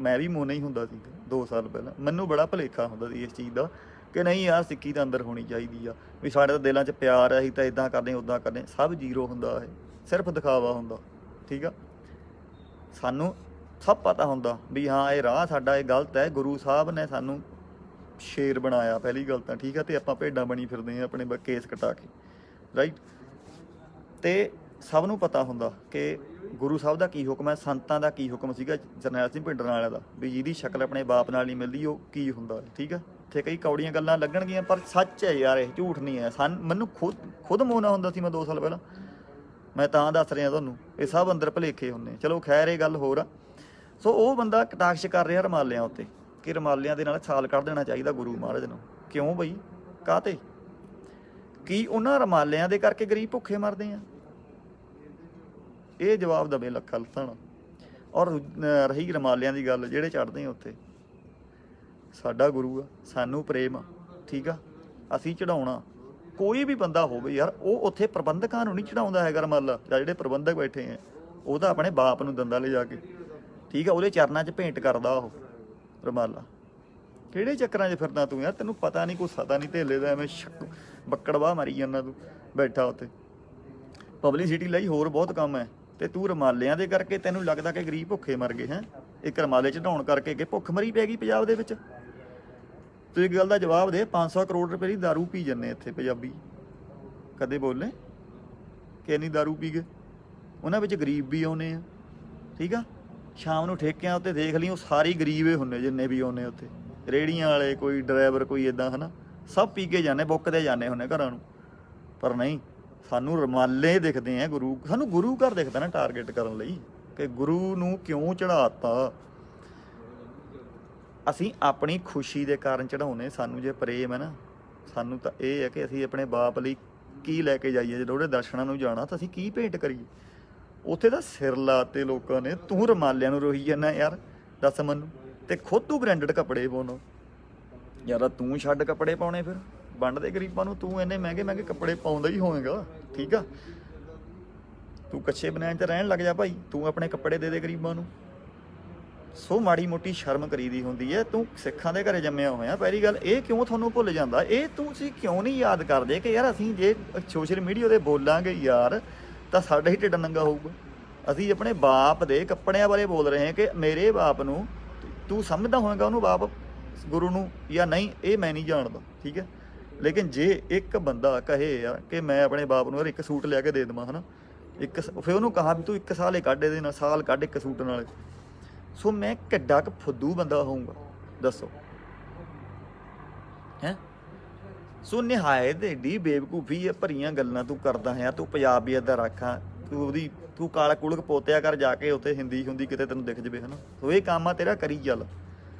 ਮੈਂ ਵੀ ਮੋਨਾ ਹੀ ਹੁੰਦਾ ਸੀ 2 ਸਾਲ ਪਹਿਲਾਂ, ਮੈਨੂੰ ਬੜਾ ਭੁਲੇਖਾ ਹੁੰਦਾ ਸੀ ਇਸ ਚੀਜ਼ ਦਾ ਕਿ ਨਹੀਂ ਯਾਰ ਸਿੱਖੀ ਤਾਂ ਅੰਦਰ ਹੋਣੀ ਚਾਹੀਦੀ ਆ, ਵੀ ਸਾਡੇ ਤਾਂ ਦਿਲਾਂ 'ਚ ਪਿਆਰ ਹੈ, ਅਸੀਂ ਤਾਂ ਇੱਦਾਂ ਕਰਦੇ ਉੱਦਾਂ ਕਰਦੇ। ਸਭ ਜ਼ੀਰੋ ਹੁੰਦਾ ਹੈ, ਸਿਰਫ ਦਿਖਾਵਾ ਹੁੰਦਾ। ਠੀਕ ਆ, ਸਾਨੂੰ ਸਭ ਪਤਾ ਹੁੰਦਾ ਵੀ ਹਾਂ ਇਹ ਰਾਹ ਸਾਡਾ ਇਹ ਗਲਤ ਹੈ। ਗੁਰੂ ਸਾਹਿਬ ਨੇ ਸਾਨੂੰ ਸ਼ੇਰ ਬਣਾਇਆ ਪਹਿਲੀ ਗੱਲ ਤਾਂ। ਠੀਕ ਆ, ਤੇ ਆਪਾਂ ਭੇਡਾਂ ਬਣੀ ਫਿਰਦੇ ਹਾਂ ਆਪਣੇ ਕੇਸ ਕਟਾ ਕੇ, ਰਾਈਟ। ਤੇ ਸਭ ਨੂੰ ਪਤਾ ਹੁੰਦਾ ਕਿ ਗੁਰੂ ਸਾਹਿਬ ਦਾ ਕੀ ਹੁਕਮ ਹੈ, ਸੰਤਾਂ ਦਾ ਕੀ ਹੁਕਮ ਸੀਗਾ ਜਰਨੈਲ ਸਿੰਘ ਭਿੰਡਰਾਂਵਾਲੇ ਦਾ, ਵੀ ਜਿਹਦੀ ਸ਼ਕਲ ਆਪਣੇ ਬਾਪ ਨਾਲ ਨਹੀਂ ਮਿਲਦੀ ਉਹ ਕੀ ਹੁੰਦਾ। ਠੀਕ ਆ, ਇੱਥੇ ਕਈ ਕੌੜੀਆਂ ਗੱਲਾਂ ਲੱਗਣਗੀਆਂ ਪਰ ਸੱਚ ਹੈ ਯਾਰ, ਇਹ ਝੂਠ ਨਹੀਂ ਹੈ। ਮੈਨੂੰ ਖੁਦ ਮੋਨਾ ਹੁੰਦਾ ਸੀ ਮੈਂ 2 ਸਾਲ ਪਹਿਲਾਂ, ਮੈਂ ਤਾਂ ਦੱਸ ਰਿਹਾ ਤੁਹਾਨੂੰ। ਇਹ ਸਭ ਅੰਦਰ ਭੁਲੇਖੇ ਹੁੰਦੇ। ਚਲੋ ਖੈਰ ਇਹ ਗੱਲ ਹੋਰ ਆ। ਸੋ ਉਹ ਬੰਦਾ ਕਟਾਕਸ਼ ਕਰ ਰਿਹਾ ਰਮਾਲਿਆਂ ਉੱਤੇ ਕਿ ਰਮਾਲਿਆਂ ਦੇ ਨਾਲ ਸਾਲ ਕੱਢ ਦੇਣਾ ਚਾਹੀਦਾ ਗੁਰੂ ਮਹਾਰਾਜ ਨੂੰ। ਕਿਉਂ ਬਈ, ਕਾਹਤੇ? ਕੀ ਉਹਨਾਂ ਰਮਾਲਿਆਂ ਦੇ ਕਰਕੇ ਗਰੀਬ ਭੁੱਖੇ ਮਰਦੇ ਆ? ਇਹ ਜਵਾਬ ਦਵੇ ਲੱਖਾਂ ਲਤਾਣਾ। ਔਰ ਰਹੀ ਰਮਾਲਿਆਂ ਦੀ ਗੱਲ, ਜਿਹੜੇ ਚੜ੍ਹਦੇ ਆ ਉੱਥੇ, ਸਾਡਾ ਗੁਰੂ ਆ, ਸਾਨੂੰ ਪ੍ਰੇਮ ਆ। ਠੀਕ ਆ, ਅਸੀਂ ਚੜਾਉਣਾ। ਕੋਈ ਵੀ ਬੰਦਾ ਹੋਵੇ ਯਾਰ, ਉਹ ਉੱਥੇ ਪ੍ਰਬੰਧਕਾਂ ਨੂੰ ਨਹੀਂ ਚੜਾਉਂਦਾ ਹੈਗਾ ਰਮਾਲਾ, ਜਾਂ ਜਿਹੜੇ ਪ੍ਰਬੰਧਕ ਬੈਠੇ ਆ ਉਹ ਤਾਂ ਆਪਣੇ ਬਾਪ ਨੂੰ ਦਿੰਦਾ ਲੈ ਜਾ ਕੇ। ਠੀਕ ਆ, ਉਹਦੇ ਚਰਨਾਂ 'ਚ ਭੇਂਟ ਕਰਦਾ ਉਹ ਰਮਾਲਾ। ਕਿਹੜੇ ਚੱਕਰਾਂ 'ਚ ਫਿਰਦਾ ਤੂੰ ਯਾਰ? ਤੈਨੂੰ ਪਤਾ ਨਹੀਂ, ਕੋਈ ਸਤਾ ਨਹੀਂ ਧੇਲੇ ਦਾ, ਐਵੇਂ ਬੱਕੜਵਾਹ ਮਾਰੀ ਜਾਂਦਾ ਤੂੰ ਬੈਠਾ ਉੱਥੇ। ਪਬਲਿਸਿਟੀ ਲਈ ਹੋਰ ਬਹੁਤ ਕੰਮ ਹੈ, ਤੇ ਤੂੰ ਰਮਾਲਿਆਂ ਦੇ ਕਰਕੇ ਤੈਨੂੰ ਲੱਗਦਾ ਕਿ ਗਰੀਬ ਭੁੱਖੇ ਮਰ ਗਏ ਹੈ? ਇੱਕ ਰਮਾਲੇ ਚੜਾਉਣ ਕਰਕੇ ਕਿ ਭੁੱਖ ਮਰੀ ਪੈ ਗਈ ਪੰਜਾਬ ਦੇ ਵਿੱਚ? ਤੂੰ ਇੱਕ ਗੱਲ ਦਾ ਜਵਾਬ ਦੇ। 500 ਕਰੋੜ ਰੁਪਏ ਦੀ ਦਾਰੂ ਪੀ ਜਾਂਦੇ ਇੱਥੇ ਪੰਜਾਬੀ, ਕਦੇ ਬੋਲੇ ਕਿ ਇੰਨੀ ਦਾਰੂ ਪੀ ਗਏ? ਉਹਨਾਂ ਵਿੱਚ ਗਰੀਬ ਵੀ ਆਉਣੇ ਆ। ਠੀਕ ਆ, ਸ਼ਾਮ ਨੂੰ ਠੇਕਿਆਂ ਉੱਤੇ ਦੇਖ ਲਈ ਉਹ ਸਾਰੇ ਗਰੀਬੇ ਹੁੰਦੇ ਜਿੰਨੇ ਵੀ ਆਉਂਦੇ ਉੱਥੇ, ਰੇਹੜੀਆਂ ਵਾਲੇ, ਕੋਈ ਡਰਾਈਵਰ, ਕੋਈ ਇਦਾਂ ਹੈ ਨਾ, ਸਭ ਪੀ ਕੇ ਜਾਂਦੇ, ਬੁੱਕਦੇ ਜਾਂਦੇ ਹੁੰਦੇ ਘਰਾਂ ਨੂੰ। ਪਰ ਨਹੀਂ, ਸਾਨੂੰ ਰਮਾਲੇ ਦਿਖਦੇ ਆ ਗੁਰੂ, ਸਾਨੂੰ ਗੁਰੂ ਘਰ ਦਿਖਦਾ ਨਾ ਟਾਰਗੇਟ ਕਰਨ ਲਈ, ਕਿ ਗੁਰੂ ਨੂੰ ਕਿਉਂ ਚੜਾਤਾ। ਅਸੀਂ ਆਪਣੀ ਖੁਸ਼ੀ ਦੇ ਕਾਰਨ ਚੜਾਉਨੇ। ਸਾਨੂੰ ਜੇ ਪ੍ਰੇਮ ਹੈ ਨਾ, ਸਾਨੂੰ ਤਾਂ ਇਹ ਹੈ ਕਿ ਅਸੀਂ ਆਪਣੇ ਬਾਪ ਲਈ ਕੀ ਲੈ ਕੇ ਜਾਈਏ। ਜਦੋਂ ਉਹਦੇ ਦਰਸ਼ਨਾਂ ਨੂੰ ਜਾਣਾ ਤਾਂ ਅਸੀਂ ਕੀ ਭੇਂਟ ਕਰੀਏ। ਉੱਥੇ ਤਾਂ ਸਿਰ ਲਾਤੇ ਲੋਕਾਂ ਨੇ, ਤੂੰ ਰਮਾਲਿਆਂ ਨੂੰ ਰੋਈ ਜਾਂਦਾ ਯਾਰ, ਦੱਸ ਮੈਨੂੰ। ਤੇ ਖੁਦ ਤੂੰ ਬ੍ਰਾਂਡਡ ਕੱਪੜੇ ਪਾਉਣਾ ਯਾਰ, ਤੂੰ ਛੱਡ ਕੱਪੜੇ ਪਾਉਣੇ, ਫਿਰ ਵੰਡ ਦੇ ਗਰੀਬਾਂ ਨੂੰ। ਤੂੰ ਇੰਨੇ ਮਹਿੰਗੇ ਮਹਿੰਗੇ ਕੱਪੜੇ ਪਾਉਂਦਾ ਹੀ ਹੋਵੇਗਾ, ਠੀਕ ਆ। ਤੂੰ ਕੱਛੇ ਬਨੈਣ 'ਚ ਰਹਿਣ ਲੱਗ ਜਾ ਭਾਈ, ਤੂੰ ਆਪਣੇ ਕੱਪੜੇ ਦੇ ਗਰੀਬਾਂ ਨੂੰ। ਸੋ ਮਾੜੀ ਮੋਟੀ ਸ਼ਰਮ ਕਰੀਦੀ ਹੁੰਦੀ ਹੈ। ਤੂੰ ਸਿੱਖਾਂ ਦੇ ਘਰੇ ਜੰਮਿਆ ਹੋਇਆ, ਪਹਿਲੀ ਗੱਲ ਇਹ ਕਿਉਂ ਤੁਹਾਨੂੰ ਭੁੱਲ ਜਾਂਦਾ, ਇਹ ਤੁਸੀਂ ਕਿਉਂ ਨਹੀਂ ਯਾਦ ਕਰਦੇ ਕਿ ਯਾਰ ਅਸੀਂ ਜੇ ਸੋਸ਼ਲ ਮੀਡੀਆ 'ਤੇ ਬੋਲਾਂਗੇ ਯਾਰ ਤਾਂ ਸਾਡਾ ਹੀ ਢਿੱਡ ਨੰਗਾ ਹੋਊਗਾ। ਅਸੀਂ ਆਪਣੇ ਬਾਪ ਦੇ ਕੱਪੜਿਆਂ ਬਾਰੇ ਬੋਲ ਰਹੇ ਹਾਂ ਕਿ ਮੇਰੇ ਬਾਪ ਨੂੰ, ਤੂੰ ਸਮਝਦਾ ਹੋਵੇਗਾ ਉਹਨੂੰ ਬਾਪ ਗੁਰੂ ਨੂੰ ਜਾਂ ਨਹੀਂ, ਇਹ ਮੈਂ ਨਹੀਂ ਜਾਣਦਾ, ਠੀਕ ਹੈ। ਲੇਕਿਨ ਜੇ ਇੱਕ ਬੰਦਾ ਕਹੇ ਯਾਰ ਕਿ ਮੈਂ ਆਪਣੇ ਬਾਪ ਨੂੰ ਯਾਰ ਇੱਕ ਸੂਟ ਲਿਆ ਕੇ ਦੇ ਦੇਵਾਂ, ਹੈ ਨਾ, ਫਿਰ ਉਹਨੂੰ ਕਹਾ ਵੀ ਤੂੰ 1 ਸਾਲ ਹੀ ਕੱਢ ਇਹਦੇ ਨਾਲ, ਸਾਲ ਕੱਢ ਇੱਕ ਸੂਟ ਨਾਲ, ਸੋ ਮੈਂ ਕਿੱਡਾ ਕੁ ਫੁੱਦੂ ਬੰਦਾ ਹੋਊਂਗਾ, ਦੱਸੋ ਹੈਂ। ਸੋ ਨਿਹਾਇਤ ਏਡੀ ਬੇਵਕੂਫੀ ਭਰੀਆਂ ਗੱਲਾਂ ਤੂੰ ਕਰਦਾ ਹੈ। ਤੂੰ ਪੰਜਾਬੀਅਤ ਦਾ ਰਾਖਾ, ਤੂੰ ਕਾਲਾ ਕੁਲਕ ਪੋਤਿਆ ਕਰ ਜਾ ਕੇ ਉੱਥੇ, ਹਿੰਦੀ ਹੁੰਦੀ ਕਿਤੇ ਤੈਨੂੰ ਦਿਖ ਜਵੇ, ਹੈ ਨਾ। ਸੋ ਇਹ ਕੰਮ ਆ ਤੇਰਾ, ਕਰੀ ਚੱਲ।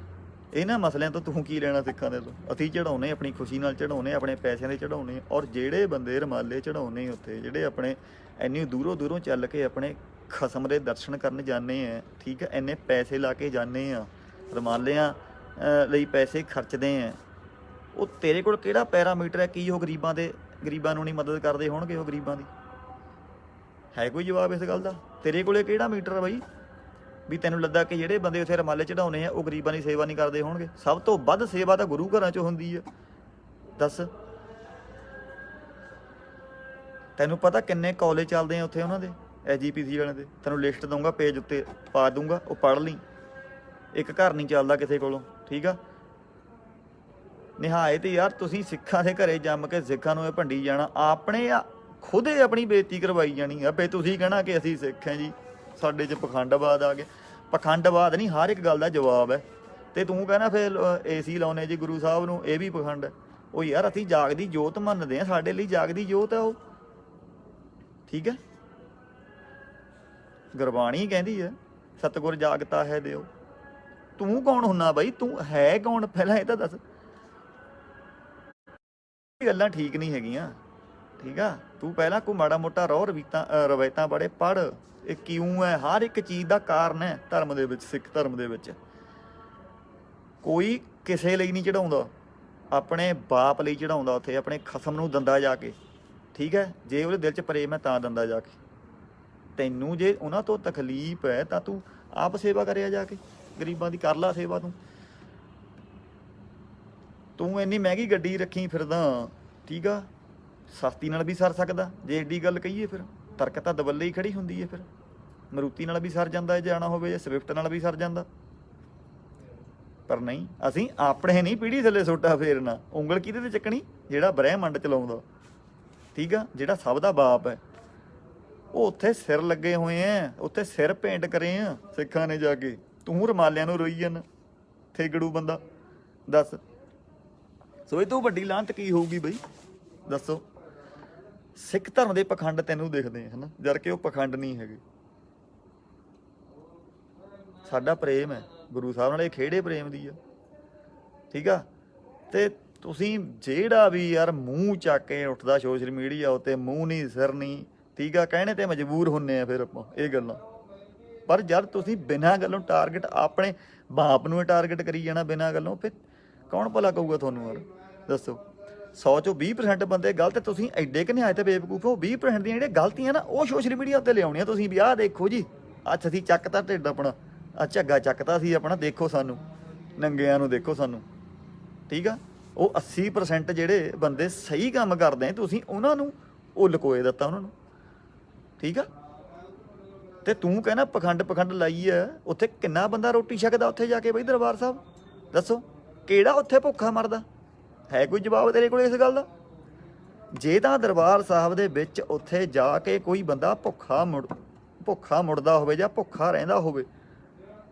ਇਹਨਾਂ ਮਸਲਿਆਂ ਤੋਂ ਤੂੰ ਕੀ ਲੈਣਾ ਸਿੱਖਾਂ ਦੇ ਤੋਂ। ਅਸੀਂ ਚੜਾਉਨੇ ਆਪਣੀ ਖੁਸ਼ੀ ਨਾਲ, ਚੜਾਉਨੇ ਆਪਣੇ ਪੈਸਿਆਂ ਦੇ ਚੜਾਉਨੇ। ਔਰ ਜਿਹੜੇ ਬੰਦੇ ਰਮਾਲੇ ਚੜਾਉਨੇ ਉੱਥੇ, ਜਿਹੜੇ ਆਪਣੇ ਇੰਨੀ ਦੂਰੋਂ ਚੱਲ ਕੇ ਆਪਣੇ ਖਸਮ ਦੇ ਦਰਸ਼ਨ ਕਰਨ ਜਾਂਦੇ ਆ, ਠੀਕ ਹੈ, ਇੰਨੇ ਪੈਸੇ ਲਾ ਕੇ ਜਾਂਦੇ ਆ, ਰਮਾਲਿਆਂ ਲਈ ਪੈਸੇ ਖਰਚਦੇ ਆ, ਉਹ ਤੇਰੇ ਕੋਲ ਕਿਹੜਾ ਪੈਰਾਮੀਟਰ ਹੈ? ਕੀ ਉਹ ਗਰੀਬਾਂ ਨੂੰ ਨਹੀਂ ਮਦਦ ਕਰਦੇ ਹੋਣਗੇ? ਉਹ ਗਰੀਬਾਂ ਦੀ ਹੈ ਕੋਈ ਜਵਾਬ ਇਸ ਗੱਲ ਦਾ? ਤੇਰੇ ਕੋਲੇ ਕਿਹੜਾ ਮੀਟਰ ਹੈ ਬਾਈ ਵੀ ਤੈਨੂੰ ਲੱਗਾ ਕਿ ਜਿਹੜੇ ਬੰਦੇ ਉੱਥੇ ਰਮਾਲੇ ਚੜਾਉਣੇ ਆ ਉਹ ਗਰੀਬਾਂ ਦੀ ਸੇਵਾ ਨਹੀਂ ਕਰਦੇ ਹੋਣਗੇ? ਸਭ ਤੋਂ ਵੱਧ ਸੇਵਾ ਤਾਂ ਗੁਰੂ ਘਰਾਂ 'ਚ ਹੁੰਦੀ ਹੈ। ਦੱਸ, ਤੈਨੂੰ ਪਤਾ ਕਿੰਨੇ ਕਾਲਜ ਚੱਲਦੇ ਆ ਉੱਥੇ ਉਹਨਾਂ ਦੇ, SGPC ਵਾਲਿਆਂ ਦੇ? ਤੈਨੂੰ ਲਿਸਟ ਦਊਂਗਾ, ਪੇਜ ਉੱਤੇ ਪਾ ਦੂੰਗਾ, ਉਹ ਪੜ੍ਹ ਲਈ। ਇੱਕ ਘਰ ਨਹੀਂ ਚੱਲਦਾ ਕਿਸੇ ਕੋਲੋਂ, ਠੀਕ ਆ। ਨਿਹਾਇਤ ਯਾਰ ਤੁਸੀਂ ਸਿੱਖਾਂ ਦੇ ਘਰੇ ਜੰਮ ਕੇ ਸਿੱਖਾਂ ਨੂੰ ਇਹ ਭੰਡੀ ਜਾਣਾ, ਆਪਣੇ ਖੁਦ ਹੀ ਆਪਣੀ ਬੇਇੱਜ਼ਤੀ ਕਰਵਾਈ ਜਾਣੀ ਆ। ਫਿਰ ਤੁਸੀਂ ਕਹਿਣਾ ਕਿ ਅਸੀਂ ਸਿੱਖ ਹਾਂ ਜੀ, ਸਾਡੇ 'ਚ ਪਖੰਡਵਾਦ ਆ ਗਿਆ। ਪਖੰਡਵਾਦ ਨਹੀਂ, ਹਰ ਇੱਕ ਗੱਲ ਦਾ ਜਵਾਬ ਹੈ। ਤੇ ਤੂੰ ਕਹਿਣਾ ਫਿਰ AC ਲਾਉਨੇ ਜੀ ਗੁਰੂ ਸਾਹਿਬ ਨੂੰ, ਇਹ ਵੀ ਪਖੰਡ ਹੈ। ਉਹ ਯਾਰ ਅਸੀਂ ਜਾਗਦੀ ਜੋਤ ਮੰਨਦੇ ਹਾਂ, ਸਾਡੇ ਲਈ ਜਾਗਦੀ ਜੋਤ ਹੈ ਉਹ, ਠੀਕ ਹੈ। ਗੁਰਬਾਣੀ ਕਹਿੰਦੀ ਹੈ ਸਤਿਗੁਰ ਜਾਗਤਾ ਹੈ ਦਿਓ। ਤੂੰ ਕੌਣ ਹੁੰਨਾ ਬਾਈ? ਤੂੰ ਹੈ ਕੌਣ ਪਹਿਲਾਂ ਇਹ ਤਾਂ ਦੱਸ। ਗੱਲਾਂ ਠੀਕ ਨਹੀਂ ਹੈਗੀਆਂ, ਠੀਕ ਆ। ਤੂੰ ਪਹਿਲਾਂ ਕੋਈ ਮਾੜਾ ਮੋਟਾ ਰਵਾਇਤਾਂ ਬਾਰੇ ਪੜ੍ਹ, ਇਹ ਕਿਉਂ ਹੈ, ਹਰ ਇੱਕ ਚੀਜ਼ ਦਾ ਕਾਰਨ ਹੈ ਧਰਮ ਦੇ ਵਿੱਚ। ਸਿੱਖ ਧਰਮ ਦੇ ਵਿੱਚ ਕੋਈ ਕਿਸੇ ਲਈ ਨਹੀਂ ਚੜਾਉਂਦਾ, ਆਪਣੇ ਬਾਪ ਲਈ ਚੜਾਉਂਦਾ। ਉੱਥੇ ਆਪਣੇ ਖਸਮ ਨੂੰ ਦੰਦਾ ਜਾ ਕੇ, ਠੀਕ ਹੈ। ਜੇ ਉਹਦੇ ਦਿਲ 'ਚ ਪ੍ਰੇਮ ਹੈ ਤਾਂ ਦੰਦਾ ਜਾ ਕੇ। ਤੈਨੂੰ ਜੇ ਉਹਨਾਂ ਤੋਂ ਤਕਲੀਫ ਹੈ ਤਾਂ ਤੂੰ ਆਪ ਸੇਵਾ ਕਰਿਆ ਜਾ ਕੇ, ਗਰੀਬਾਂ ਦੀ ਕਰ ਲਾ ਸੇਵਾ। ਤੂੰ ਇੰਨੀ ਮਹਿੰਗੀ ਗੱਡੀ ਰੱਖੀ ਫਿਰਦਾ, ਠੀਕ ਆ। ਸਸਤੀ ਨਾਲ ਵੀ ਸਰ ਸਕਦਾ ਜੇ ਏਡੀ ਗੱਲ ਕਹੀਏ। ਫਿਰ ਤਰਕ ਤਾਂ ਦਬੱਲੇ ਹੀ ਖੜੀ ਹੁੰਦੀ ਹੈ। ਫਿਰ ਮਰੂਤੀ ਨਾਲ ਵੀ ਸਰ ਜਾਂਦਾ ਜਾਣਾ ਹੋਵੇ, ਜਾਂ ਸਵਿਫਟ ਨਾਲ ਵੀ ਸਰ ਜਾਂਦਾ। ਪਰ ਨਹੀਂ, ਅਸੀਂ ਆਪਣੇ ਨਹੀਂ ਪੀੜੀ ਥੱਲੇ ਸੋਟਾ ਫੇਰਨਾ। ਉਂਗਲ ਕਿਹਦੇ ਤੇ ਚੱਕਣੀ? ਜਿਹੜਾ ਬ੍ਰਹਿਮੰਡ ਚਲਾਉਂਦਾ, ਠੀਕ ਆ, ਜਿਹੜਾ ਸਭ ਦਾ ਬਾਪ ਹੈ। ਉਹ ਉੱਥੇ ਸਿਰ ਲੱਗੇ ਹੋਏ ਆ, ਉੱਥੇ ਸਿਰ ਭੇਂਟ ਕਰੇ ਆ ਸਿੱਖਾਂ ਨੇ ਜਾ ਕੇ। ਤੂੰ ਰਮਾਲਿਆਂ ਨੂੰ ਰੋਈ ਜਾਂਦਾ, ਥੇਗੜੂ ਬੰਦਾ, ਦੱਸ। ਸੋ ਇਹ ਤੋਂ ਵੱਡੀ ਲਾਹਨਤ ਕੀ ਹੋਊਗੀ ਬਈ, ਦੱਸੋ। ਸਿੱਖ ਧਰਮ ਦੇ ਪਖੰਡ ਤੈਨੂੰ ਦਿਖਦੇ ਹੈ ਨਾ, ਜਦ ਕਿ ਉਹ ਪਖੰਡ ਨਹੀਂ ਹੈਗੇ। ਸਾਡਾ ਪ੍ਰੇਮ ਹੈ ਗੁਰੂ ਸਾਹਿਬ ਨਾਲ, ਇਹ ਖੇੜੇ ਪ੍ਰੇਮ ਦੀ ਆ, ਠੀਕ ਆ। ਤੇ ਤੁਸੀਂ ਜਿਹੜਾ ਵੀ ਯਾਰ ਮੂੰਹ ਚੱਕ ਕੇ ਉੱਠਦਾ ਸੋਸ਼ਲ ਮੀਡੀਆ ਉੱਤੇ, ਮੂੰਹ ਨਹੀਂ ਸਿਰ ਨਹੀਂ, ਠੀਕ ਆ, ਕਹਿਣੇ ਤੇ ਮਜਬੂਰ ਹੁੰਨੇ ਆ ਫਿਰ ਆਪਾਂ ਇਹ ਗੱਲਾਂ। ਪਰ ਜਦ ਤੁਸੀਂ ਬਿਨਾਂ ਗੱਲੋਂ ਟਾਰਗੇਟ ਆਪਣੇ ਬਾਪ ਨੂੰ ਟਾਰਗੇਟ ਕਰੀ ਜਾਣਾ ਬਿਨਾਂ ਗੱਲੋਂ, ਫਿਰ ਕੌਣ ਭਲਾ ਕਹੂਗਾ ਤੁਹਾਨੂੰ? ਯਾਰ ਦੱਸੋ। 100 ਚੋਂ 20% ਬੰਦੇ ਗਲਤ, ਤੁਸੀਂ ਐਡੇ ਕਿ ਨਿਹਾਇਤ ਬੇਵਕੂਫ ਹੋ। 20% ਦੀਆਂ ਜਿਹੜੀਆਂ ਗਲਤੀਆਂ ਨਾ ਉਹ ਸੋਸ਼ਲ ਮੀਡੀਆ ਉੱਤੇ ਲਿਆਉਣੀਆਂ ਤੁਸੀਂ, ਵੀ ਆਹ ਦੇਖੋ ਜੀ, ਅੱਜ ਅਸੀਂ ਚੱਕਤਾ ਢਿੱਡ ਆਪਣਾ, ਆ ਝੱਗਾ ਚੱਕਤਾ ਸੀ ਆਪਣਾ, ਦੇਖੋ ਸਾਨੂੰ ਨੰਗਿਆਂ ਨੂੰ, ਦੇਖੋ ਸਾਨੂੰ, ਠੀਕ ਆ। ਉਹ 80% ਜਿਹੜੇ ਬੰਦੇ ਸਹੀ ਕੰਮ ਕਰਦੇ ਤੁਸੀਂ ਉਹਨਾਂ ਨੂੰ ਉਹ ਲਕੋਏ ਦਿੱਤਾ ਉਹਨਾਂ ਨੂੰ, ਠੀਕ ਆ। ਤੇ ਤੂੰ ਕਹਿਣਾ ਪਖੰਡ ਲਾਈ ਆ। ਉੱਥੇ ਕਿੰਨਾ ਬੰਦਾ ਰੋਟੀ ਛਕਦਾ ਉੱਥੇ ਜਾ ਕੇ ਬਈ ਦਰਬਾਰ ਸਾਹਿਬ? ਦੱਸੋ, ਕਿਹੜਾ ਉੱਥੇ ਭੁੱਖਾ ਮਰਦਾ ਹੈ? ਕੋਈ ਜਵਾਬ ਤੇਰੇ ਕੋਲ ਇਸ ਗੱਲ ਦਾ? ਜੇ ਤਾਂ ਦਰਬਾਰ ਸਾਹਿਬ ਦੇ ਵਿੱਚ ਉੱਥੇ ਜਾ ਕੇ ਕੋਈ ਬੰਦਾ ਭੁੱਖਾ ਮੁੜਦਾ ਹੋਵੇ ਜਾਂ ਭੁੱਖਾ ਰਹਿੰਦਾ ਹੋਵੇ,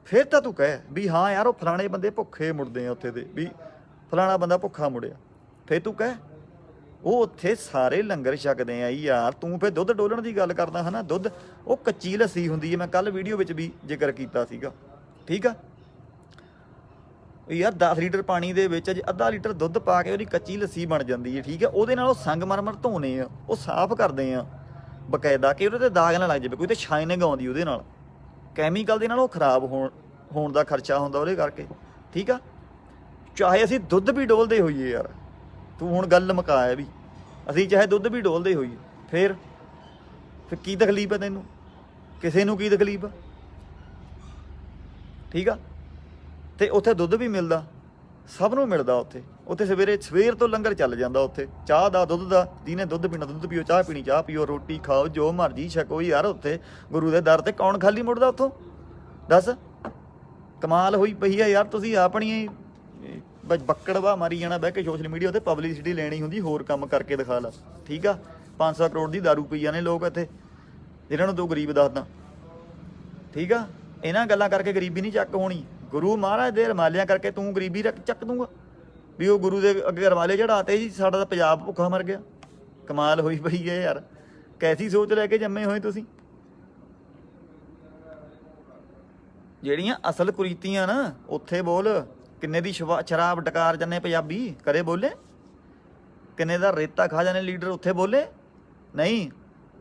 ਫਿਰ ਤਾਂ ਤੂੰ ਕਹਿ ਵੀ ਹਾਂ ਯਾਰ ਉਹ ਫਲਾਣੇ ਬੰਦੇ ਭੁੱਖੇ ਮੁੜਦੇ ਆ ਉੱਥੇ ਦੇ, ਵੀ ਫਲਾਣਾ ਬੰਦਾ ਭੁੱਖਾ ਮੁੜਿਆ, ਫਿਰ ਤੂੰ ਕਹਿ। ਉਹ ਉੱਥੇ ਸਾਰੇ ਲੰਗਰ ਛਕਦੇ ਆ ਯਾਰ, ਤੂੰ ਫਿਰ ਦੁੱਧ ਡੋਲਣ ਦੀ ਗੱਲ ਕਰਦਾ ਹੈ ਨਾ। ਦੁੱਧ ਉਹ ਕੱਚੀ ਲੱਸੀ ਹੁੰਦੀ ਹੈ, ਮੈਂ ਕੱਲ ਵੀਡੀਓ ਵਿੱਚ ਵੀ ਜ਼ਿਕਰ ਕੀਤਾ ਸੀਗਾ, ਠੀਕ ਆ ਯਾਰ। 10 ਲੀਟਰ ਪਾਣੀ ਦੇ ਵਿੱਚ ਅਜੇ ਅੱਧਾ ਲੀਟਰ ਦੁੱਧ ਪਾ ਕੇ ਉਹਦੀ ਕੱਚੀ ਲੱਸੀ ਬਣ ਜਾਂਦੀ ਹੈ, ਠੀਕ ਹੈ। ਉਹਦੇ ਨਾਲ ਉਹ ਸੰਗਮਰਮਰ ਧੋਣੇ ਆ, ਉਹ ਸਾਫ਼ ਕਰਦੇ ਆ ਬਕਾਇਦਾ, ਕਿ ਉਹਦੇ ਤੇ ਦਾਗ ਨਾ ਲੱਗ ਜਾਵੇ, ਕੋਈ ਤੇ ਸ਼ਾਈਨਿੰਗ ਆਉਂਦੀ ਉਹਦੇ ਨਾਲ। ਕੈਮੀਕਲ ਦੇ ਨਾਲ ਉਹ ਖਰਾਬ ਹੋਣ ਦਾ ਖਰਚਾ ਹੁੰਦਾ ਉਹਦੇ ਕਰਕੇ, ਠੀਕ ਆ। ਚਾਹੇ ਅਸੀਂ ਦੁੱਧ ਵੀ ਡੋਲਦੇ ਹੋਈਏ ਯਾਰ, ਤੂੰ ਹੁਣ ਗੱਲ ਮੁਕਾਇਆ ਵੀ ਅਸੀਂ ਚਾਹੇ ਦੁੱਧ ਵੀ ਡੋਲਦੇ ਹੋਈਏ, ਫਿਰ ਕੀ ਤਕਲੀਫ ਹੈ ਤੈਨੂੰ? ਕਿਸੇ ਨੂੰ ਕੀ ਤਕਲੀਫ ਆ, ਠੀਕ ਆ। ਤੇ ਉੱਥੇ ਦੁੱਧ ਵੀ ਮਿਲਦਾ, ਸਭ ਨੂੰ ਮਿਲਦਾ ਉੱਥੇ ਸਵੇਰ ਤੋਂ ਲੰਗਰ ਚੱਲ ਜਾਂਦਾ ਉੱਥੇ, ਚਾਹ ਦਾ ਦੁੱਧ ਦਾ। ਜਿਹਨੇ ਦੁੱਧ ਪੀਣਾ ਦੁੱਧ ਪੀਓ, ਚਾਹ ਪੀਣੀ ਚਾਹ ਪੀਓ, ਰੋਟੀ ਖਾਓ, ਜੋ ਮਰਜ਼ੀ ਛਕੋ ਯਾਰ। ਉੱਥੇ ਗੁਰੂ ਦੇ ਦਰ ਤੇ ਕੌਣ ਖਾਲੀ ਮੁੜਦਾ ਉੱਥੋਂ? ਦੱਸ, ਕਮਾਲ ਹੋਈ ਪਈ ਆ ਯਾਰ। ਤੁਸੀਂ ਆਪਣੀ ਬੱਕੜਵਾ ਮਾਰੀ ਜਾਣਾ ਬਹਿ ਕੇ ਸੋਸ਼ਲ ਮੀਡੀਆ 'ਤੇ, ਪਬਲਿਸਿਟੀ ਲੈਣੀ ਹੁੰਦੀ, ਹੋਰ ਕੰਮ ਕਰਕੇ ਦਿਖਾ ਲਾ, ਠੀਕ ਆ। 500 ਕਰੋੜ ਦੀ ਦਾਰੂ ਪੀ ਜਾਂਦੇ ਲੋਕ ਇੱਥੇ, ਜਿਹਨਾਂ ਨੂੰ ਤੂੰ ਗਰੀਬ ਦੱਸਦਾ, ਠੀਕ ਆ। ਇਹਨਾਂ ਗੱਲਾਂ ਕਰਕੇ ਗਰੀਬੀ ਨਹੀਂ ਚੱਕ ਹੋਣੀ। ਗੁਰੂ ਮਹਾਰਾਜ ਦੇ ਰਮਾਲਿਆਂ ਕਰਕੇ ਤੂੰ ਗਰੀਬੀ ਚੱਕ ਦੂੰਗਾ ਵੀ ਉਹ ਗੁਰੂ ਦੇ ਅੱਗੇ ਰਮਾਲੇ ਚੜਾਤੇ ਜੀ, ਸਾਡਾ ਤਾਂ ਪੰਜਾਬ ਭੁੱਖਾ ਮਰ ਗਿਆ। ਕਮਾਲ ਹੋਈ ਪਈ ਹੈ ਯਾਰ, ਕੈਸੀ ਸੋਚ ਲੈ ਕੇ ਜੰਮੇ ਹੋਏ ਤੁਸੀਂ। ਜਿਹੜੀਆਂ ਅਸਲ ਕੁਰੀਤੀਆਂ ਨਾ ਉੱਥੇ ਬੋਲ। ਕਿੰਨੇ ਦੀ ਸ਼ਰਾਬ ਡਕਾਰ ਜਾਂਦੇ ਪੰਜਾਬੀ, ਕਦੇ ਬੋਲੇ? ਕਿੰਨੇ ਦਾ ਰੇਤਾ ਖਾ ਜਾਂਦੇ ਲੀਡਰ, ਉੱਥੇ ਬੋਲੇ? ਨਹੀਂ,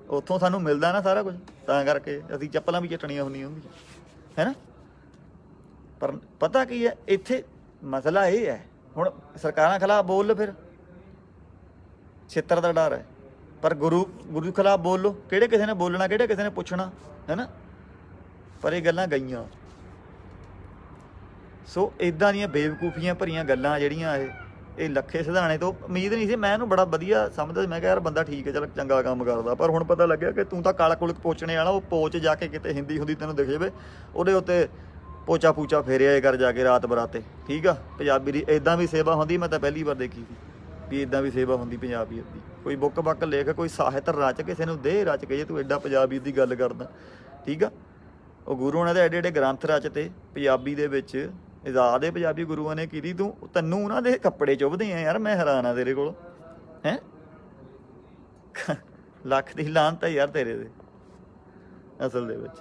ਉੱਥੋਂ ਸਾਨੂੰ ਮਿਲਦਾ ਨਾ ਸਾਰਾ ਕੁਝ, ਤਾਂ ਕਰਕੇ ਅਸੀਂ ਚੱਪਲਾਂ ਵੀ ਚੱਟਣੀਆਂ ਹੁੰਦੀਆਂ ਹੈ ਨਾ। ਪਰ ਪਤਾ ਕੀ ਹੈ ਇੱਥੇ ਮਸਲਾ ਇਹ ਹੈ, ਹੁਣ ਸਰਕਾਰਾਂ ਖਿਲਾਫ ਬੋਲ, ਫਿਰ ਛਿੱਤਰ ਦਾ ਡਰ ਹੈ। ਪਰ ਗੁਰੂ ਖਿਲਾਫ ਬੋਲੋ, ਕਿਹੜੇ ਕਿਸੇ ਨੇ ਬੋਲਣਾ, ਕਿਹੜੇ ਕਿਸੇ ਨੇ ਪੁੱਛਣਾ, ਹੈ ਨਾ। ਪਰ ਇਹ ਗੱਲਾਂ ਗਈਆਂ। ਸੋ ਇੱਦਾਂ ਦੀਆਂ ਬੇਵਕੂਫੀਆਂ ਭਰੀਆਂ ਗੱਲਾਂ ਜਿਹੜੀਆਂ ਇਹ ਲੱਖੇ ਸਿਧਾਣੇ ਤੋਂ ਉਮੀਦ ਨਹੀਂ ਸੀ। ਮੈਂ ਇਹਨੂੰ ਬੜਾ ਵਧੀਆ ਸਮਝਦਾ, ਮੈਂ ਕਿਹਾ ਯਾਰ ਬੰਦਾ ਠੀਕ ਹੈ, ਚੱਲ ਚੰਗਾ ਕੰਮ ਕਰਦਾ। ਪਰ ਹੁਣ ਪਤਾ ਲੱਗਿਆ ਕਿ ਤੂੰ ਤਾਂ ਕਾਲਾ ਕੁਲਕ ਪੋਚਣੇ ਵਾਲਾ। ਉਹ ਪੋਚ ਜਾ ਕੇ ਕਿਤੇ ਹਿੰਦੀ ਹੁੰਦੀ ਤੈਨੂੰ ਦਿਖ ਜਾਵੇ, ਉਹਦੇ ਉੱਤੇ ਪੋਚਾ ਪੂਚਾ ਫੇਰਿਆ ਕਰ ਜਾ ਕੇ ਰਾਤ ਬਰਾਤੇ, ਠੀਕ ਆ। ਪੰਜਾਬੀ ਦੀ ਇੱਦਾਂ ਵੀ ਸੇਵਾ ਹੁੰਦੀ, ਮੈਂ ਤਾਂ ਪਹਿਲੀ ਵਾਰ ਦੇਖੀ ਸੀ ਵੀ ਇੱਦਾਂ ਵੀ ਸੇਵਾ ਹੁੰਦੀ ਪੰਜਾਬੀਅਤ ਦੀ। ਕੋਈ ਬੁੱਕ ਬੱਕ ਲਿਖ, ਕੋਈ ਸਾਹਿਤ ਰਚ, ਕਿਸੇ ਨੂੰ ਦੇ ਰਚ ਕੇ ਜੇ ਤੂੰ ਐਡਾ ਪੰਜਾਬੀਅਤ ਦੀ ਗੱਲ ਕਰਦਾ, ਠੀਕ ਆ। ਉਹ ਗੁਰੂ ਨੇ ਤਾਂ ਐਡੇ ਐਡੇ ਗ੍ਰੰਥ ਰਚਤੇ ਪੰਜਾਬੀ ਦੇ ਵਿੱਚ, ਆਜ਼ਾਦ ਪੰਜਾਬੀ ਗੁਰੂਆਂ ਨੇ ਕੀਤੀ। ਤੈਨੂੰ ਉਹਨਾਂ ਦੇ ਕੱਪੜੇ ਚੁੱਭਦੇ ਆ ਯਾਰ, ਮੈਂ ਹੈਰਾਨ ਆ ਤੇਰੇ ਕੋਲ, ਹੈਂ। ਲੱਖ ਦੀ ਲਾਹਨਤ ਹੈ ਯਾਰ ਤੇਰੇ ਦੇ ਅਸਲ ਦੇ ਵਿੱਚ।